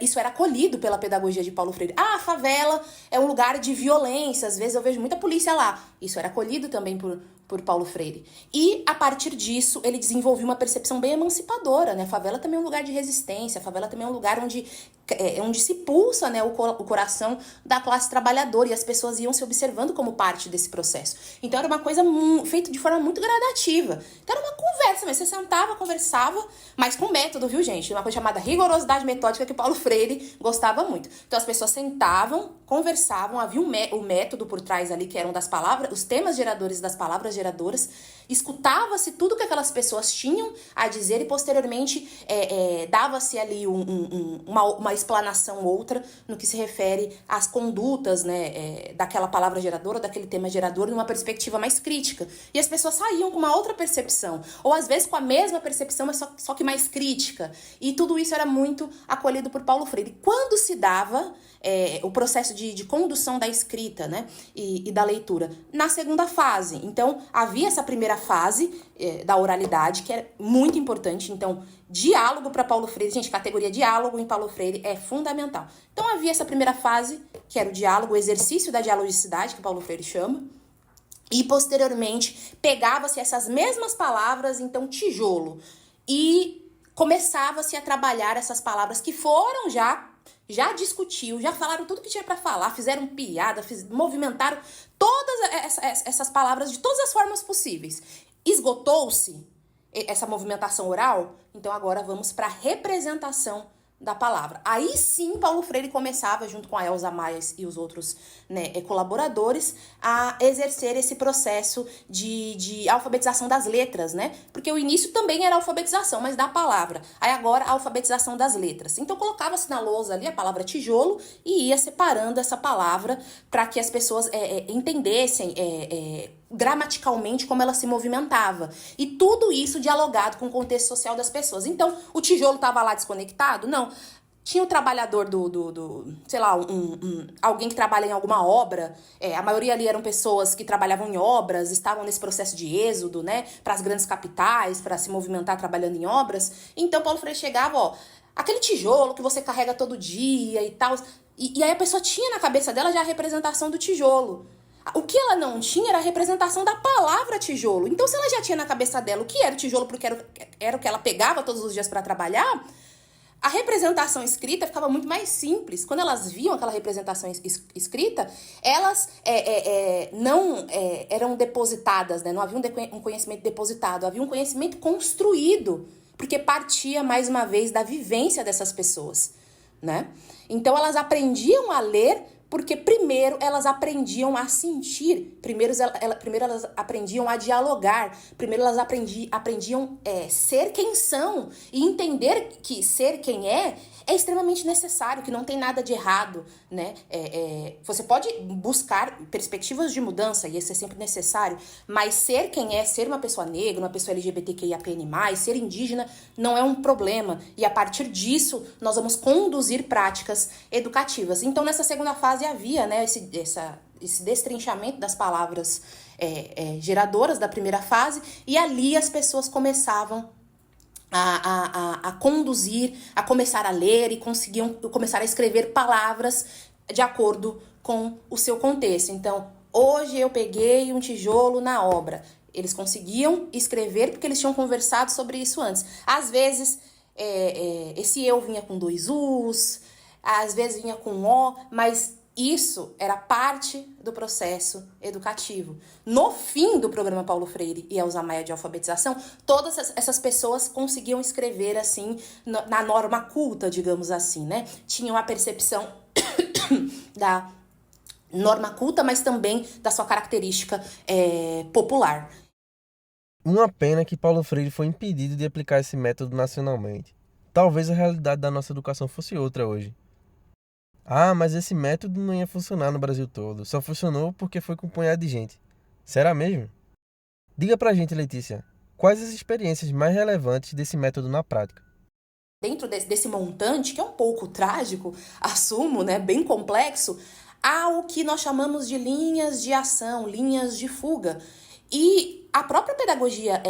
Isso era acolhido pela pedagogia de Paulo Freire. A favela é um lugar de violência, às vezes eu vejo muita polícia lá. Isso era acolhido também por Paulo Freire. E, a partir disso, ele desenvolveu uma percepção bem emancipadora, né? A favela também é um lugar de resistência, a favela também é um lugar onde se pulsa, né, o coração da classe trabalhadora, e as pessoas iam se observando como parte desse processo. Então, era uma coisa feita de forma muito gradativa. Então, era uma conversa, mas você sentava, conversava, mas com método, viu, gente? Uma coisa chamada rigorosidade metódica que Paulo Freire gostava muito. Então, as pessoas sentavam, conversavam, havia o método por trás ali, que eram das palavras, os temas geradores das palavras geradoras, escutava-se tudo que aquelas pessoas tinham a dizer e, posteriormente, dava-se ali uma explanação outra no que se refere às condutas, né, daquela palavra geradora, daquele tema gerador, numa perspectiva mais crítica. E as pessoas saíam com uma outra percepção, ou às vezes com a mesma percepção, mas só que mais crítica. E tudo isso era muito acolhido por Paulo Freire. Quando se dava o processo de condução da escrita, né, e da leitura? Na segunda fase. Então, havia essa primeira fase da oralidade, que é muito importante. Então, diálogo para Paulo Freire, gente, categoria diálogo em Paulo Freire é fundamental. Então, havia essa primeira fase, que era o diálogo, o exercício da dialogicidade, que Paulo Freire chama, e, posteriormente, pegava-se essas mesmas palavras, então, tijolo, e começava-se a trabalhar essas palavras que foram já discutiu, já falaram tudo que tinha para falar, fizeram piada, movimentaram todas essas palavras de todas as formas possíveis. Esgotou-se essa movimentação oral, então agora vamos para a representação da palavra. Aí sim, Paulo Freire começava, junto com a Elza Maia e os outros, né, colaboradores, a exercer esse processo de alfabetização das letras, né? Porque o início também era alfabetização, mas da palavra. Aí agora a alfabetização das letras. Então colocava-se na lousa ali a palavra tijolo e ia separando essa palavra para que as pessoas entendessem gramaticalmente como ela se movimentava. E tudo isso dialogado com o contexto social das pessoas. Então, o tijolo estava lá desconectado? Não. Tinha o trabalhador sei lá, alguém que trabalha em alguma obra. A maioria ali eram pessoas que trabalhavam em obras, estavam nesse processo de êxodo, né, para as grandes capitais, para se movimentar trabalhando em obras. Então, Paulo Freire chegava, aquele tijolo que você carrega todo dia e tal. E aí a pessoa tinha na cabeça dela já a representação do tijolo. O que ela não tinha era a representação da palavra tijolo. Então, se ela já tinha na cabeça dela o que era o tijolo, porque era o que ela pegava todos os dias para trabalhar, a representação escrita ficava muito mais simples. Quando elas viam aquela representação escrita, elas não eram depositadas, né? Não havia um conhecimento depositado, havia um conhecimento construído, porque partia, mais uma vez, da vivência dessas pessoas, né? Então, elas aprendiam a ler Porque primeiro elas aprendiam a sentir, primeiro elas aprendiam a dialogar, primeiro elas aprendiam ser quem são e entender que ser quem é extremamente necessário, que não tem nada de errado, né? Você pode buscar perspectivas de mudança, e isso é sempre necessário, mas ser quem é, ser uma pessoa negra, uma pessoa LGBTQIAPN+, ser indígena, não é um problema. E a partir disso, nós vamos conduzir práticas educativas. Então, nessa segunda fase havia, né, esse destrinchamento das palavras geradoras da primeira fase, e ali as pessoas começavam a conduzir, a começar a ler e conseguiam começar a escrever palavras de acordo com o seu contexto. Então, hoje eu peguei um tijolo na obra. Eles conseguiam escrever porque eles tinham conversado sobre isso antes. Às vezes, esse eu vinha com 2 U's, às vezes vinha com O, mas isso era parte do processo educativo. No fim do programa Paulo Freire e Elza Maia de alfabetização, todas essas pessoas conseguiam escrever assim, na norma culta, digamos assim, né? Tinham a percepção da norma culta, mas também da sua característica popular. Uma pena que Paulo Freire foi impedido de aplicar esse método nacionalmente. Talvez a realidade da nossa educação fosse outra hoje. Ah, mas esse método não ia funcionar no Brasil todo. Só funcionou porque foi com um punhado de gente. Será mesmo? Diga pra gente, Letícia, quais as experiências mais relevantes desse método na prática? Dentro desse montante, que é um pouco trágico, assumo, né, bem complexo, há o que nós chamamos de linhas de ação, linhas de fuga. E a própria pedagogia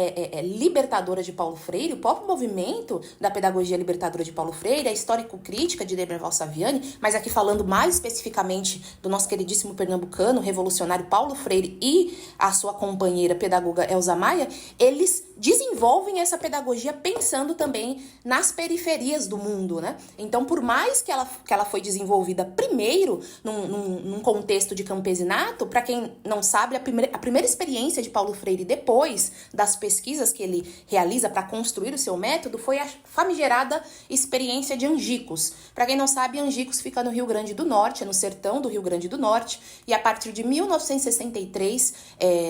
libertadora de Paulo Freire, o próprio movimento da pedagogia libertadora de Paulo Freire, a histórico-crítica de Demerval Saviani, mas aqui falando mais especificamente do nosso queridíssimo pernambucano, revolucionário Paulo Freire e a sua companheira pedagoga Elza Maia, eles desenvolvem essa pedagogia pensando também nas periferias do mundo, né? Então, por mais que ela foi desenvolvida primeiro num contexto de campesinato, para quem não sabe, a primeira experiência de Paulo Freire depois das pesquisas que ele realiza para construir o seu método foi a famigerada experiência de Angicos. Para quem não sabe, Angicos fica no Rio Grande do Norte, é no sertão do Rio Grande do Norte, e a partir de 1963,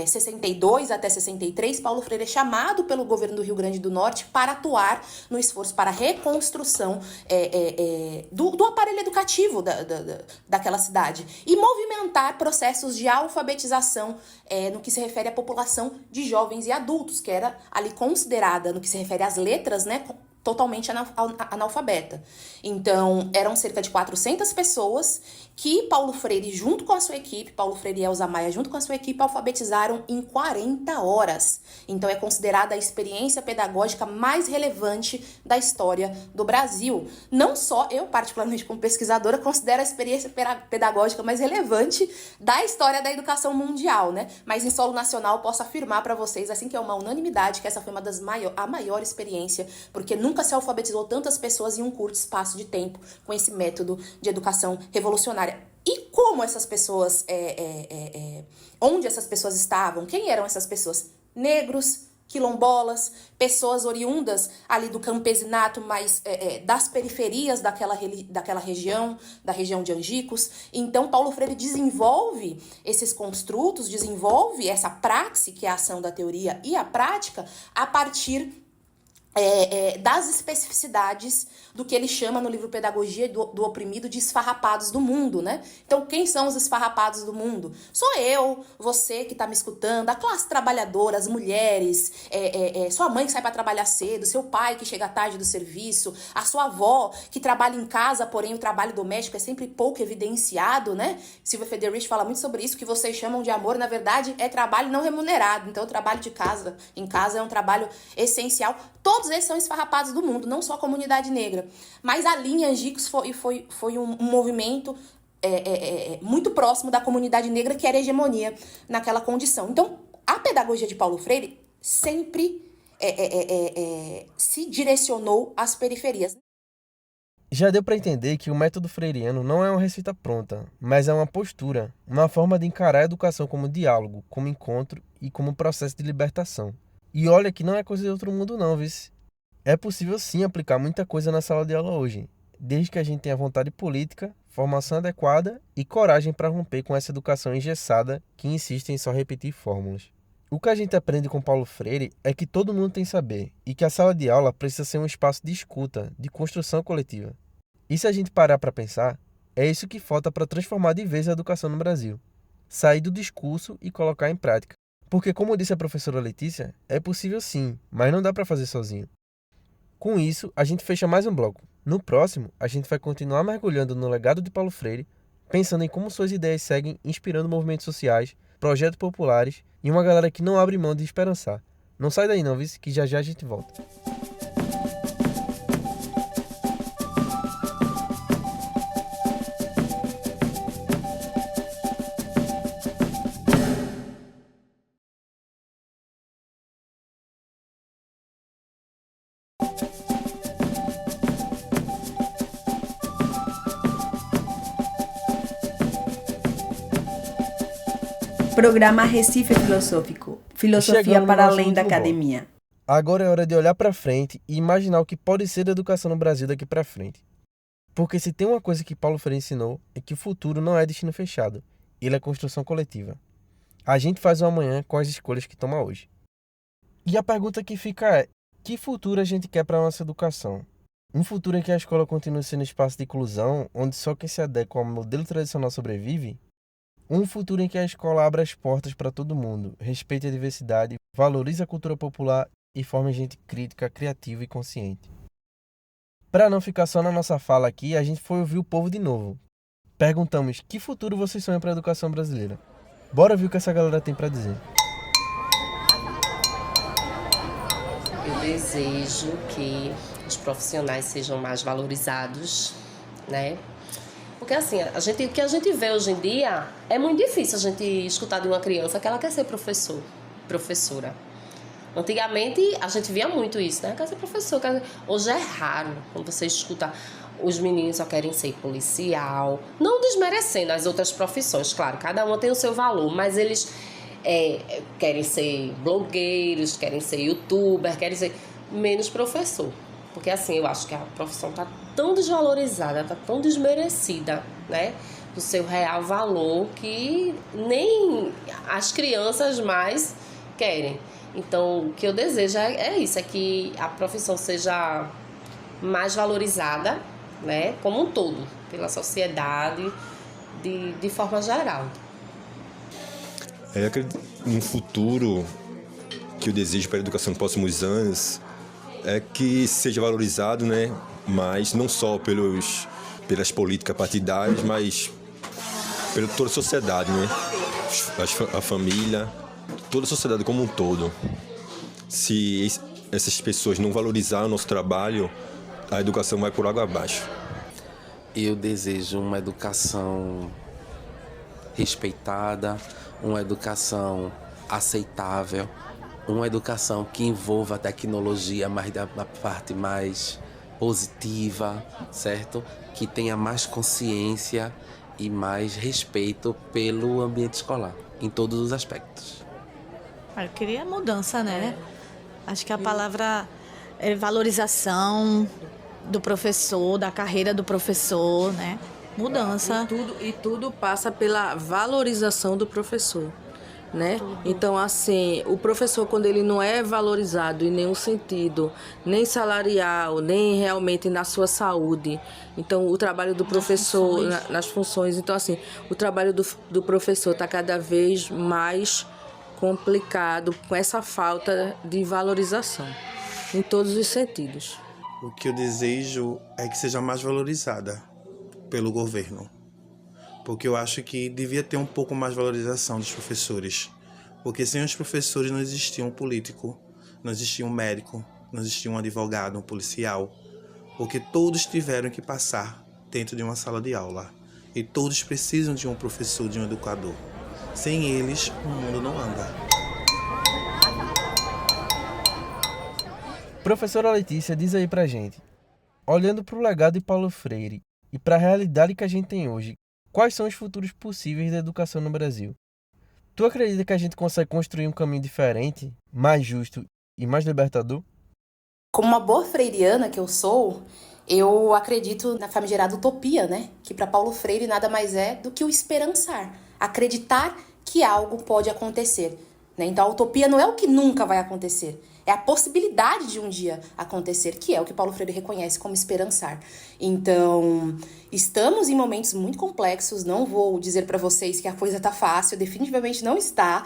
62 até 63, Paulo Freire é chamado pelo governo do Rio Grande do Norte para atuar no esforço para a reconstrução do aparelho educativo daquela cidade e movimentar processos de alfabetização no que se refere à população de jovens e adultos, que era ali considerada, no que se refere às letras, né, totalmente analfabeta. Então, eram cerca de 400 pessoas que Paulo Freire, junto com a sua equipe, Paulo Freire e Elza Maia, junto com a sua equipe, alfabetizaram em 40 horas. Então, é considerada a experiência pedagógica mais relevante da história do Brasil. Não só eu, particularmente como pesquisadora, considero a experiência pedagógica mais relevante da história da educação mundial, né? Mas em solo nacional, posso afirmar para vocês, assim que é uma unanimidade, que essa foi a maior experiência, porque nunca se alfabetizou tantas pessoas em um curto espaço de tempo com esse método de educação revolucionária. E como essas pessoas, onde essas pessoas estavam? Quem eram essas pessoas? Negros, quilombolas, pessoas oriundas ali do campesinato, mas das periferias daquela região, da região de Angicos. Então, Paulo Freire desenvolve esses construtos, desenvolve essa praxe, que é a ação da teoria e a prática, a partir das especificidades do que ele chama no livro Pedagogia do Oprimido de esfarrapados do mundo, né? Então, quem são os esfarrapados do mundo? Sou eu, você que está me escutando, a classe trabalhadora, as mulheres, sua mãe que sai para trabalhar cedo, seu pai que chega tarde do serviço, a sua avó que trabalha em casa, porém o trabalho doméstico é sempre pouco evidenciado, né? Silvia Federich fala muito sobre isso, que vocês chamam de amor, na verdade é trabalho não remunerado. Então, o trabalho de casa, em casa, é um trabalho essencial. Todos eles são esfarrapados do mundo, não só a comunidade negra. Mas a linha Angicos foi um movimento muito próximo da comunidade negra, que era hegemonia naquela condição. Então, a pedagogia de Paulo Freire sempre se direcionou às periferias. Já deu para entender que o método freiriano não é uma receita pronta, mas é uma postura, uma forma de encarar a educação como diálogo, como encontro e como processo de libertação. E olha que não é coisa de outro mundo não, viu? É possível sim aplicar muita coisa na sala de aula hoje, desde que a gente tenha vontade política, formação adequada e coragem para romper com essa educação engessada que insiste em só repetir fórmulas. O que a gente aprende com Paulo Freire é que todo mundo tem saber e que a sala de aula precisa ser um espaço de escuta, de construção coletiva. E se a gente parar para pensar, é isso que falta para transformar de vez a educação no Brasil. Sair do discurso e colocar em prática. Porque, como disse a professora Letícia, é possível sim, mas não dá para fazer sozinho. Com isso, a gente fecha mais um bloco. No próximo, a gente vai continuar mergulhando no legado de Paulo Freire, pensando em como suas ideias seguem inspirando movimentos sociais, projetos populares e uma galera que não abre mão de esperançar. Não sai daí não, viu? Que já a gente volta. Programa Recife Filosófico. Filosofia Chegamos para no além nosso da último academia. Agora é hora de olhar para frente e imaginar o que pode ser da educação no Brasil daqui para frente. Porque se tem uma coisa que Paulo Freire ensinou é que o futuro não é destino fechado, ele é construção coletiva. A gente faz o amanhã com as escolhas que toma hoje. E a pergunta que fica é: que futuro a gente quer para a nossa educação? Um futuro em que a escola continue sendo espaço de inclusão, onde só quem se adequa ao modelo tradicional sobrevive? Um futuro em que a escola abra as portas para todo mundo, respeite a diversidade, valorize a cultura popular e forme gente crítica, criativa e consciente. Para não ficar só na nossa fala aqui, a gente foi ouvir o povo de novo. Perguntamos: que futuro vocês sonham para a educação brasileira? Bora ver o que essa galera tem para dizer. Eu desejo que os profissionais sejam mais valorizados, né? Porque assim, o que a gente vê hoje em dia é muito difícil a gente escutar de uma criança que ela quer ser professora. Antigamente a gente via muito isso, né? Quer ser professor. Hoje é raro quando você escuta os meninos só querem ser policial. Não desmerecendo as outras profissões, claro, cada uma tem o seu valor, mas eles querem ser blogueiros, querem ser youtuber, querem ser menos professor. Porque assim, eu acho que a profissão está tão desvalorizada, está tão desmerecida, né? Do seu real valor que nem as crianças mais querem. Então, o que eu desejo é isso, é que a profissão seja mais valorizada, né? Como um todo, pela sociedade, de forma geral. Eu acredito num futuro que eu desejo para a educação nos próximos anos é que seja valorizado, né? Mas não só pelas políticas partidárias, mas pela toda a sociedade, né? A família, toda a sociedade como um todo. Se essas pessoas não valorizarem o nosso trabalho, a educação vai por água abaixo. Eu desejo uma educação respeitada, uma educação aceitável, uma educação que envolva a tecnologia, mas da parte mais positiva, certo? Que tenha mais consciência e mais respeito pelo ambiente escolar, em todos os aspectos. Eu queria mudança, né? Acho que a palavra é valorização do professor, da carreira do professor, né? Mudança. E tudo passa pela valorização do professor, né? Então, assim, o professor, quando ele não é valorizado em nenhum sentido, nem salarial, nem realmente na sua saúde, então o trabalho do professor, nas funções, então assim, o trabalho do professor está cada vez mais complicado com essa falta de valorização, em todos os sentidos. O que eu desejo é que seja mais valorizada pelo governo. Porque eu acho que devia ter um pouco mais de valorização dos professores. Porque sem os professores não existia um político, não existia um médico, não existia um advogado, um policial. Porque todos tiveram que passar dentro de uma sala de aula. E todos precisam de um professor, de um educador. Sem eles, o mundo não anda. Professora Letícia, diz aí pra gente, olhando pro legado de Paulo Freire e pra realidade que a gente tem hoje, quais são os futuros possíveis da educação no Brasil? Tu acredita que a gente consegue construir um caminho diferente, mais justo e mais libertador? Como uma boa freiriana que eu sou, Eu acredito na famigerada utopia, né? Que para Paulo Freire nada mais é do que o esperançar, acreditar que algo pode acontecer, né? Então a utopia não é o que nunca vai acontecer, é a possibilidade de um dia acontecer, que é o que Paulo Freire reconhece como esperançar. Então, estamos em momentos muito complexos, não vou dizer para vocês que a coisa tá fácil, definitivamente não está,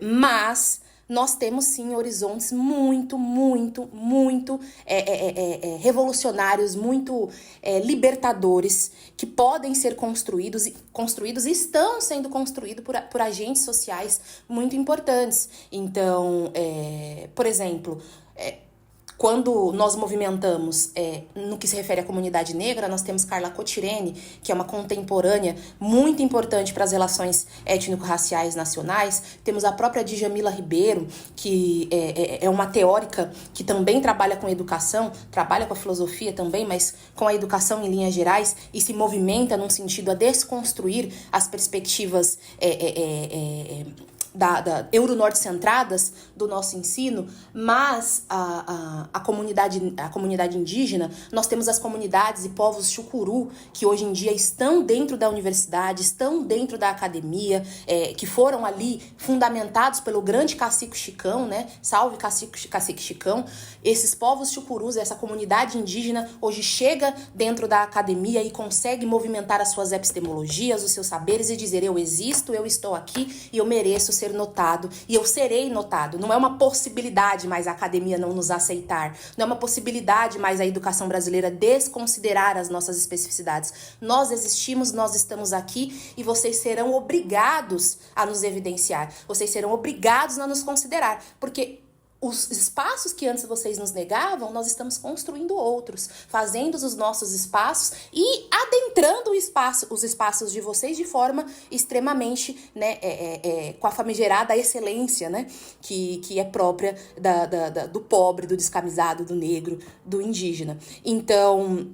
mas nós temos sim horizontes muito revolucionários, muito libertadores, que podem ser construídos e estão sendo construídos por agentes sociais muito importantes. Então, por exemplo, quando nós movimentamos no que se refere à comunidade negra, nós temos Carla Cotirene, que é uma contemporânea muito importante para as relações étnico-raciais nacionais. Temos a própria Djamila Ribeiro, que é uma teórica que também trabalha com educação, trabalha com a filosofia também, mas com a educação em linhas gerais, e se movimenta num sentido a desconstruir as perspectivas euronorte centradas do nosso ensino, mas a comunidade indígena, nós temos as comunidades e povos chucuru, que hoje em dia estão dentro da universidade, estão dentro da academia, que foram ali fundamentados pelo grande cacique Chicão, né? Salve cacique Chicão. Esses povos chucurus, essa comunidade indígena, hoje chega dentro da academia e consegue movimentar as suas epistemologias, os seus saberes e dizer: eu existo, eu estou aqui e eu mereço ser notado e eu serei notado. Não é uma possibilidade mais a academia não nos aceitar, não é uma possibilidade mais a educação brasileira desconsiderar as nossas especificidades. Nós existimos, nós estamos aqui e vocês serão obrigados a nos evidenciar, vocês serão obrigados a nos considerar, porque os espaços que antes vocês nos negavam, nós estamos construindo outros, fazendo os nossos espaços e adentrando os espaços de vocês de forma extremamente, né, com a famigerada excelência, né, que é própria do pobre, do descamisado, do negro, do indígena. Então,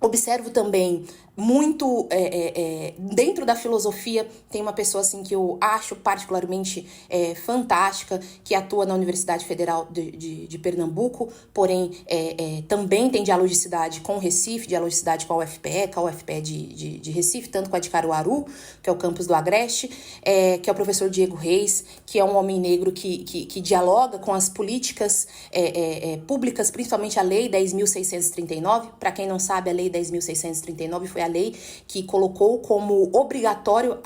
observo também muito dentro da filosofia, tem uma pessoa assim que eu acho particularmente fantástica, que atua na Universidade Federal de Pernambuco, porém também tem dialogicidade com Recife, dialogicidade com a UFPE de Recife, tanto com a de Caruaru, que é o campus do Agreste, que é o professor Diego Reis, que é um homem negro que dialoga com as políticas públicas, principalmente a Lei 10.639. Para quem não sabe, a Lei 10.639 foi a lei que colocou como obrigatório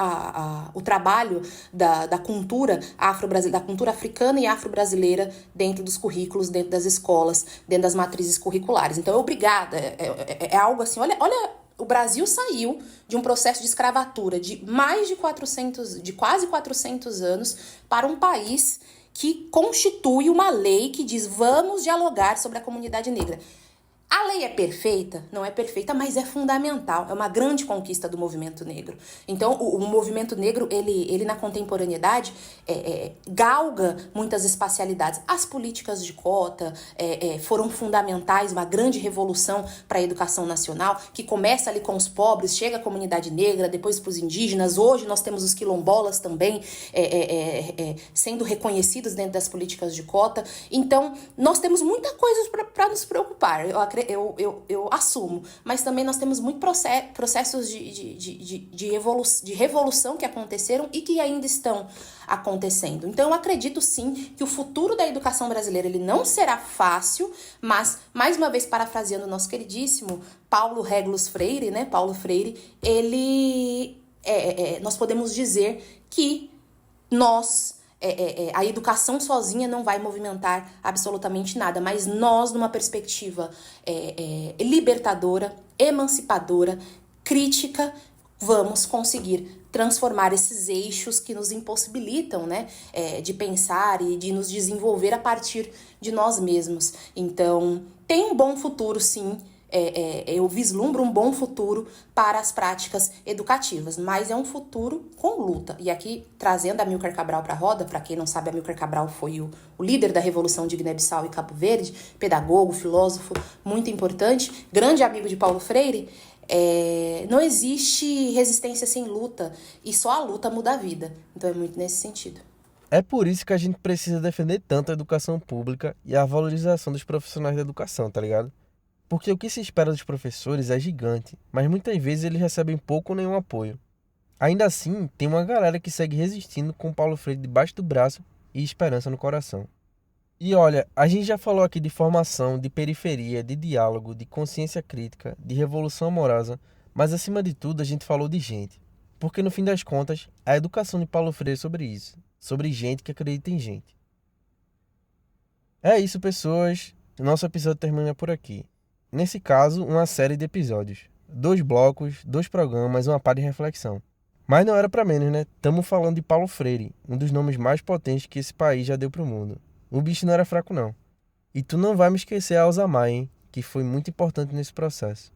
o trabalho da cultura afro-brasileira, da cultura africana e afro-brasileira dentro dos currículos, dentro das escolas, dentro das matrizes curriculares. Então, obrigada. É algo assim, olha, o Brasil saiu de um processo de escravatura de quase 400 anos para um país que constitui uma lei que diz: vamos dialogar sobre a comunidade negra. A lei é perfeita? Não é perfeita, mas é fundamental. É uma grande conquista do movimento negro. Então, o movimento negro, ele na contemporaneidade, galga muitas espacialidades. As políticas de cota foram fundamentais, uma grande revolução para a educação nacional, que começa ali com os pobres, chega à comunidade negra, depois para os indígenas. Hoje nós temos os quilombolas também sendo reconhecidos dentro das políticas de cota. Então, nós temos muita coisa para nos preocupar. Eu assumo, mas também nós temos muitos processos de revolução que aconteceram e que ainda estão acontecendo. Então, eu acredito sim que o futuro da educação brasileira ele não será fácil, mas, mais uma vez parafraseando o nosso queridíssimo Paulo Régulos Freire, né? Paulo Freire, nós podemos dizer que a educação sozinha não vai movimentar absolutamente nada, mas nós, numa perspectiva libertadora, emancipadora, crítica, vamos conseguir transformar esses eixos que nos impossibilitam, né, de pensar e de nos desenvolver a partir de nós mesmos. Então, tem um bom futuro, sim. Eu vislumbro um bom futuro para as práticas educativas, mas é um futuro com luta. E aqui, trazendo a Amílcar Cabral para a roda, para quem não sabe, a Amílcar Cabral foi o líder da Revolução de Guiné-Bissau e Cabo Verde, pedagogo, filósofo, muito importante, grande amigo de Paulo Freire. Não existe resistência sem luta, e só a luta muda a vida. Então é muito nesse sentido. É por isso que a gente precisa defender tanto a educação pública e a valorização dos profissionais da educação, tá ligado? porque o que se espera dos professores é gigante, mas muitas vezes eles recebem pouco ou nenhum apoio. Ainda assim, tem uma galera que segue resistindo com Paulo Freire debaixo do braço e esperança no coração. E olha, a gente já falou aqui de formação, de periferia, de diálogo, de consciência crítica, de revolução amorosa, mas acima de tudo a gente falou de gente. Porque no fim das contas, a educação de Paulo Freire é sobre isso, sobre gente que acredita em gente. É isso, pessoas. Nosso episódio termina por aqui. Nesse caso, uma série de episódios. 2 blocos, 2 programas, uma pá de reflexão. Mas não era pra menos, né? Estamos falando de Paulo Freire, um dos nomes mais potentes que esse país já deu pro mundo. O bicho não era fraco, não. E tu não vai me esquecer a Elza Mai, hein? Que foi muito importante nesse processo.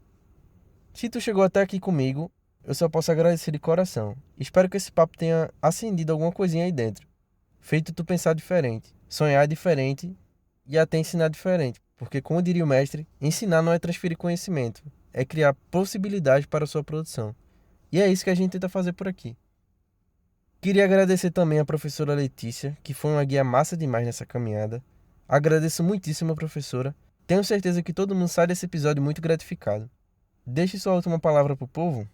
Se tu chegou até aqui comigo, eu só posso agradecer de coração. Espero que esse papo tenha acendido alguma coisinha aí dentro. Feito tu pensar diferente, sonhar diferente e até ensinar diferente. Porque, como diria o mestre, ensinar não é transferir conhecimento, é criar possibilidades para a sua produção. E é isso que a gente tenta fazer por aqui. Queria agradecer também a professora Letícia, que foi uma guia massa demais nessa caminhada. Agradeço muitíssimo a professora. Tenho certeza que todo mundo sai desse episódio muito gratificado. Deixe sua última palavra pro povo.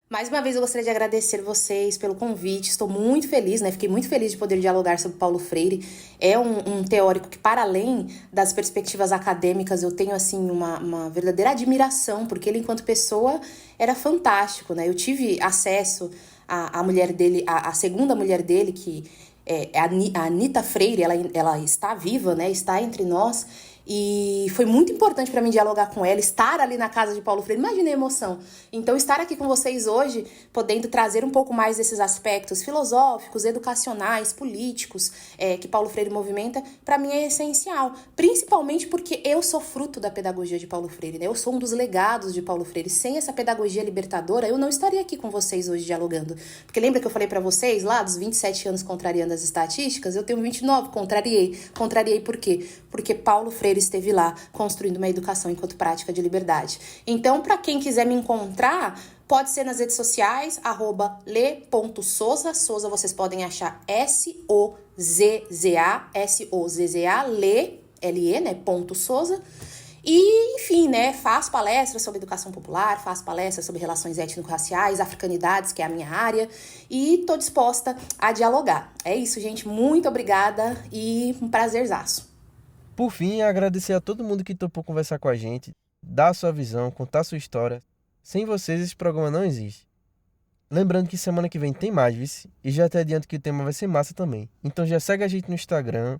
Mais uma vez eu gostaria de agradecer vocês pelo convite, estou muito feliz, Fiquei muito feliz de poder dialogar sobre Paulo Freire. É um teórico que, para além das perspectivas acadêmicas, eu tenho, assim, uma verdadeira admiração, porque ele, enquanto pessoa, era fantástico, Eu tive acesso à mulher dele, a segunda mulher dele, que é a Anita Freire, ela está viva, Está entre nós. E foi muito importante para mim dialogar com ela, estar ali na casa de Paulo Freire. Imagina a emoção. Então, estar aqui com vocês hoje, podendo trazer um pouco mais desses aspectos filosóficos, educacionais, políticos, que Paulo Freire movimenta, para mim é essencial. Principalmente porque eu sou fruto da pedagogia de Paulo Freire, Eu sou um dos legados de Paulo Freire. Sem essa pedagogia libertadora, eu não estaria aqui com vocês hoje dialogando. Porque lembra que eu falei para vocês, lá dos 27 anos contrariando as estatísticas? Eu tenho 29, contrariei. Contrariei por quê? Porque Paulo Freire esteve lá construindo uma educação enquanto prática de liberdade. Então, para quem quiser me encontrar, pode ser nas redes sociais, @le.souza. Souza vocês podem achar SOZZA, Le, L-E, ponto Souza. E, enfim, faço palestras sobre educação popular, faço palestras sobre relações étnico-raciais, africanidades, que é a minha área, e tô disposta a dialogar. É isso, gente. Muito obrigada e um prazerzaço. Por fim, agradecer a todo mundo que topou conversar com a gente, dar a sua visão, contar a sua história. Sem vocês, esse programa não existe. Lembrando que semana que vem tem mais, vice? E já até adianto que o tema vai ser massa também. Então já segue a gente no Instagram,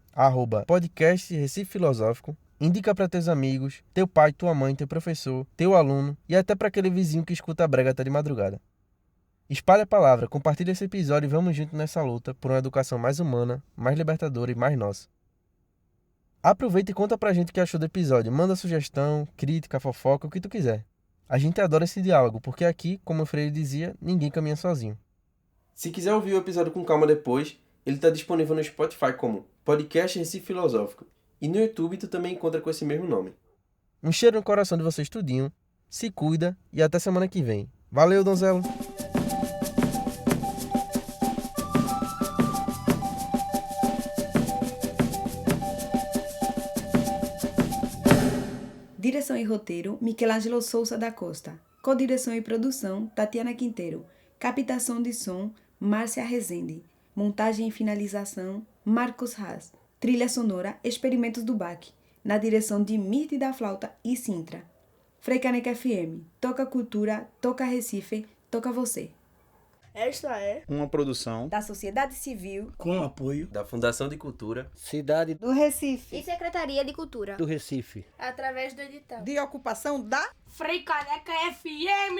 @podcast Recife Filosófico. Indica para teus amigos, teu pai, tua mãe, teu professor, teu aluno e até para aquele vizinho que escuta a brega até de madrugada. Espalhe a palavra, compartilhe esse episódio e vamos juntos nessa luta por uma educação mais humana, mais libertadora e mais nossa. Aproveita e conta pra gente o que achou do episódio. Manda sugestão, crítica, fofoca, o que tu quiser. A gente adora esse diálogo, porque aqui, como o Freire dizia, ninguém caminha sozinho. Se quiser ouvir o episódio com calma depois, ele está disponível no Spotify como Podcast Recife Filosófico. E no YouTube tu também encontra com esse mesmo nome. Um cheiro no coração de vocês tudinho. Se cuida e até semana que vem. Valeu, donzelo! Direção e roteiro, Michelangelo Souza da Costa. Codireção e produção, Tatiana Quinteiro. Captação de som, Márcia Rezende. Montagem e finalização, Marcos Haas. Trilha sonora, Experimentos do Bac. Na direção de Mirte da Flauta e Sintra. Freicaneca FM. Toca cultura, toca Recife, toca você. Esta é uma produção da sociedade civil com apoio da Fundação de Cultura Cidade do Recife E Secretaria de Cultura. do Recife. Através do edital. de ocupação da Freicaneca FM!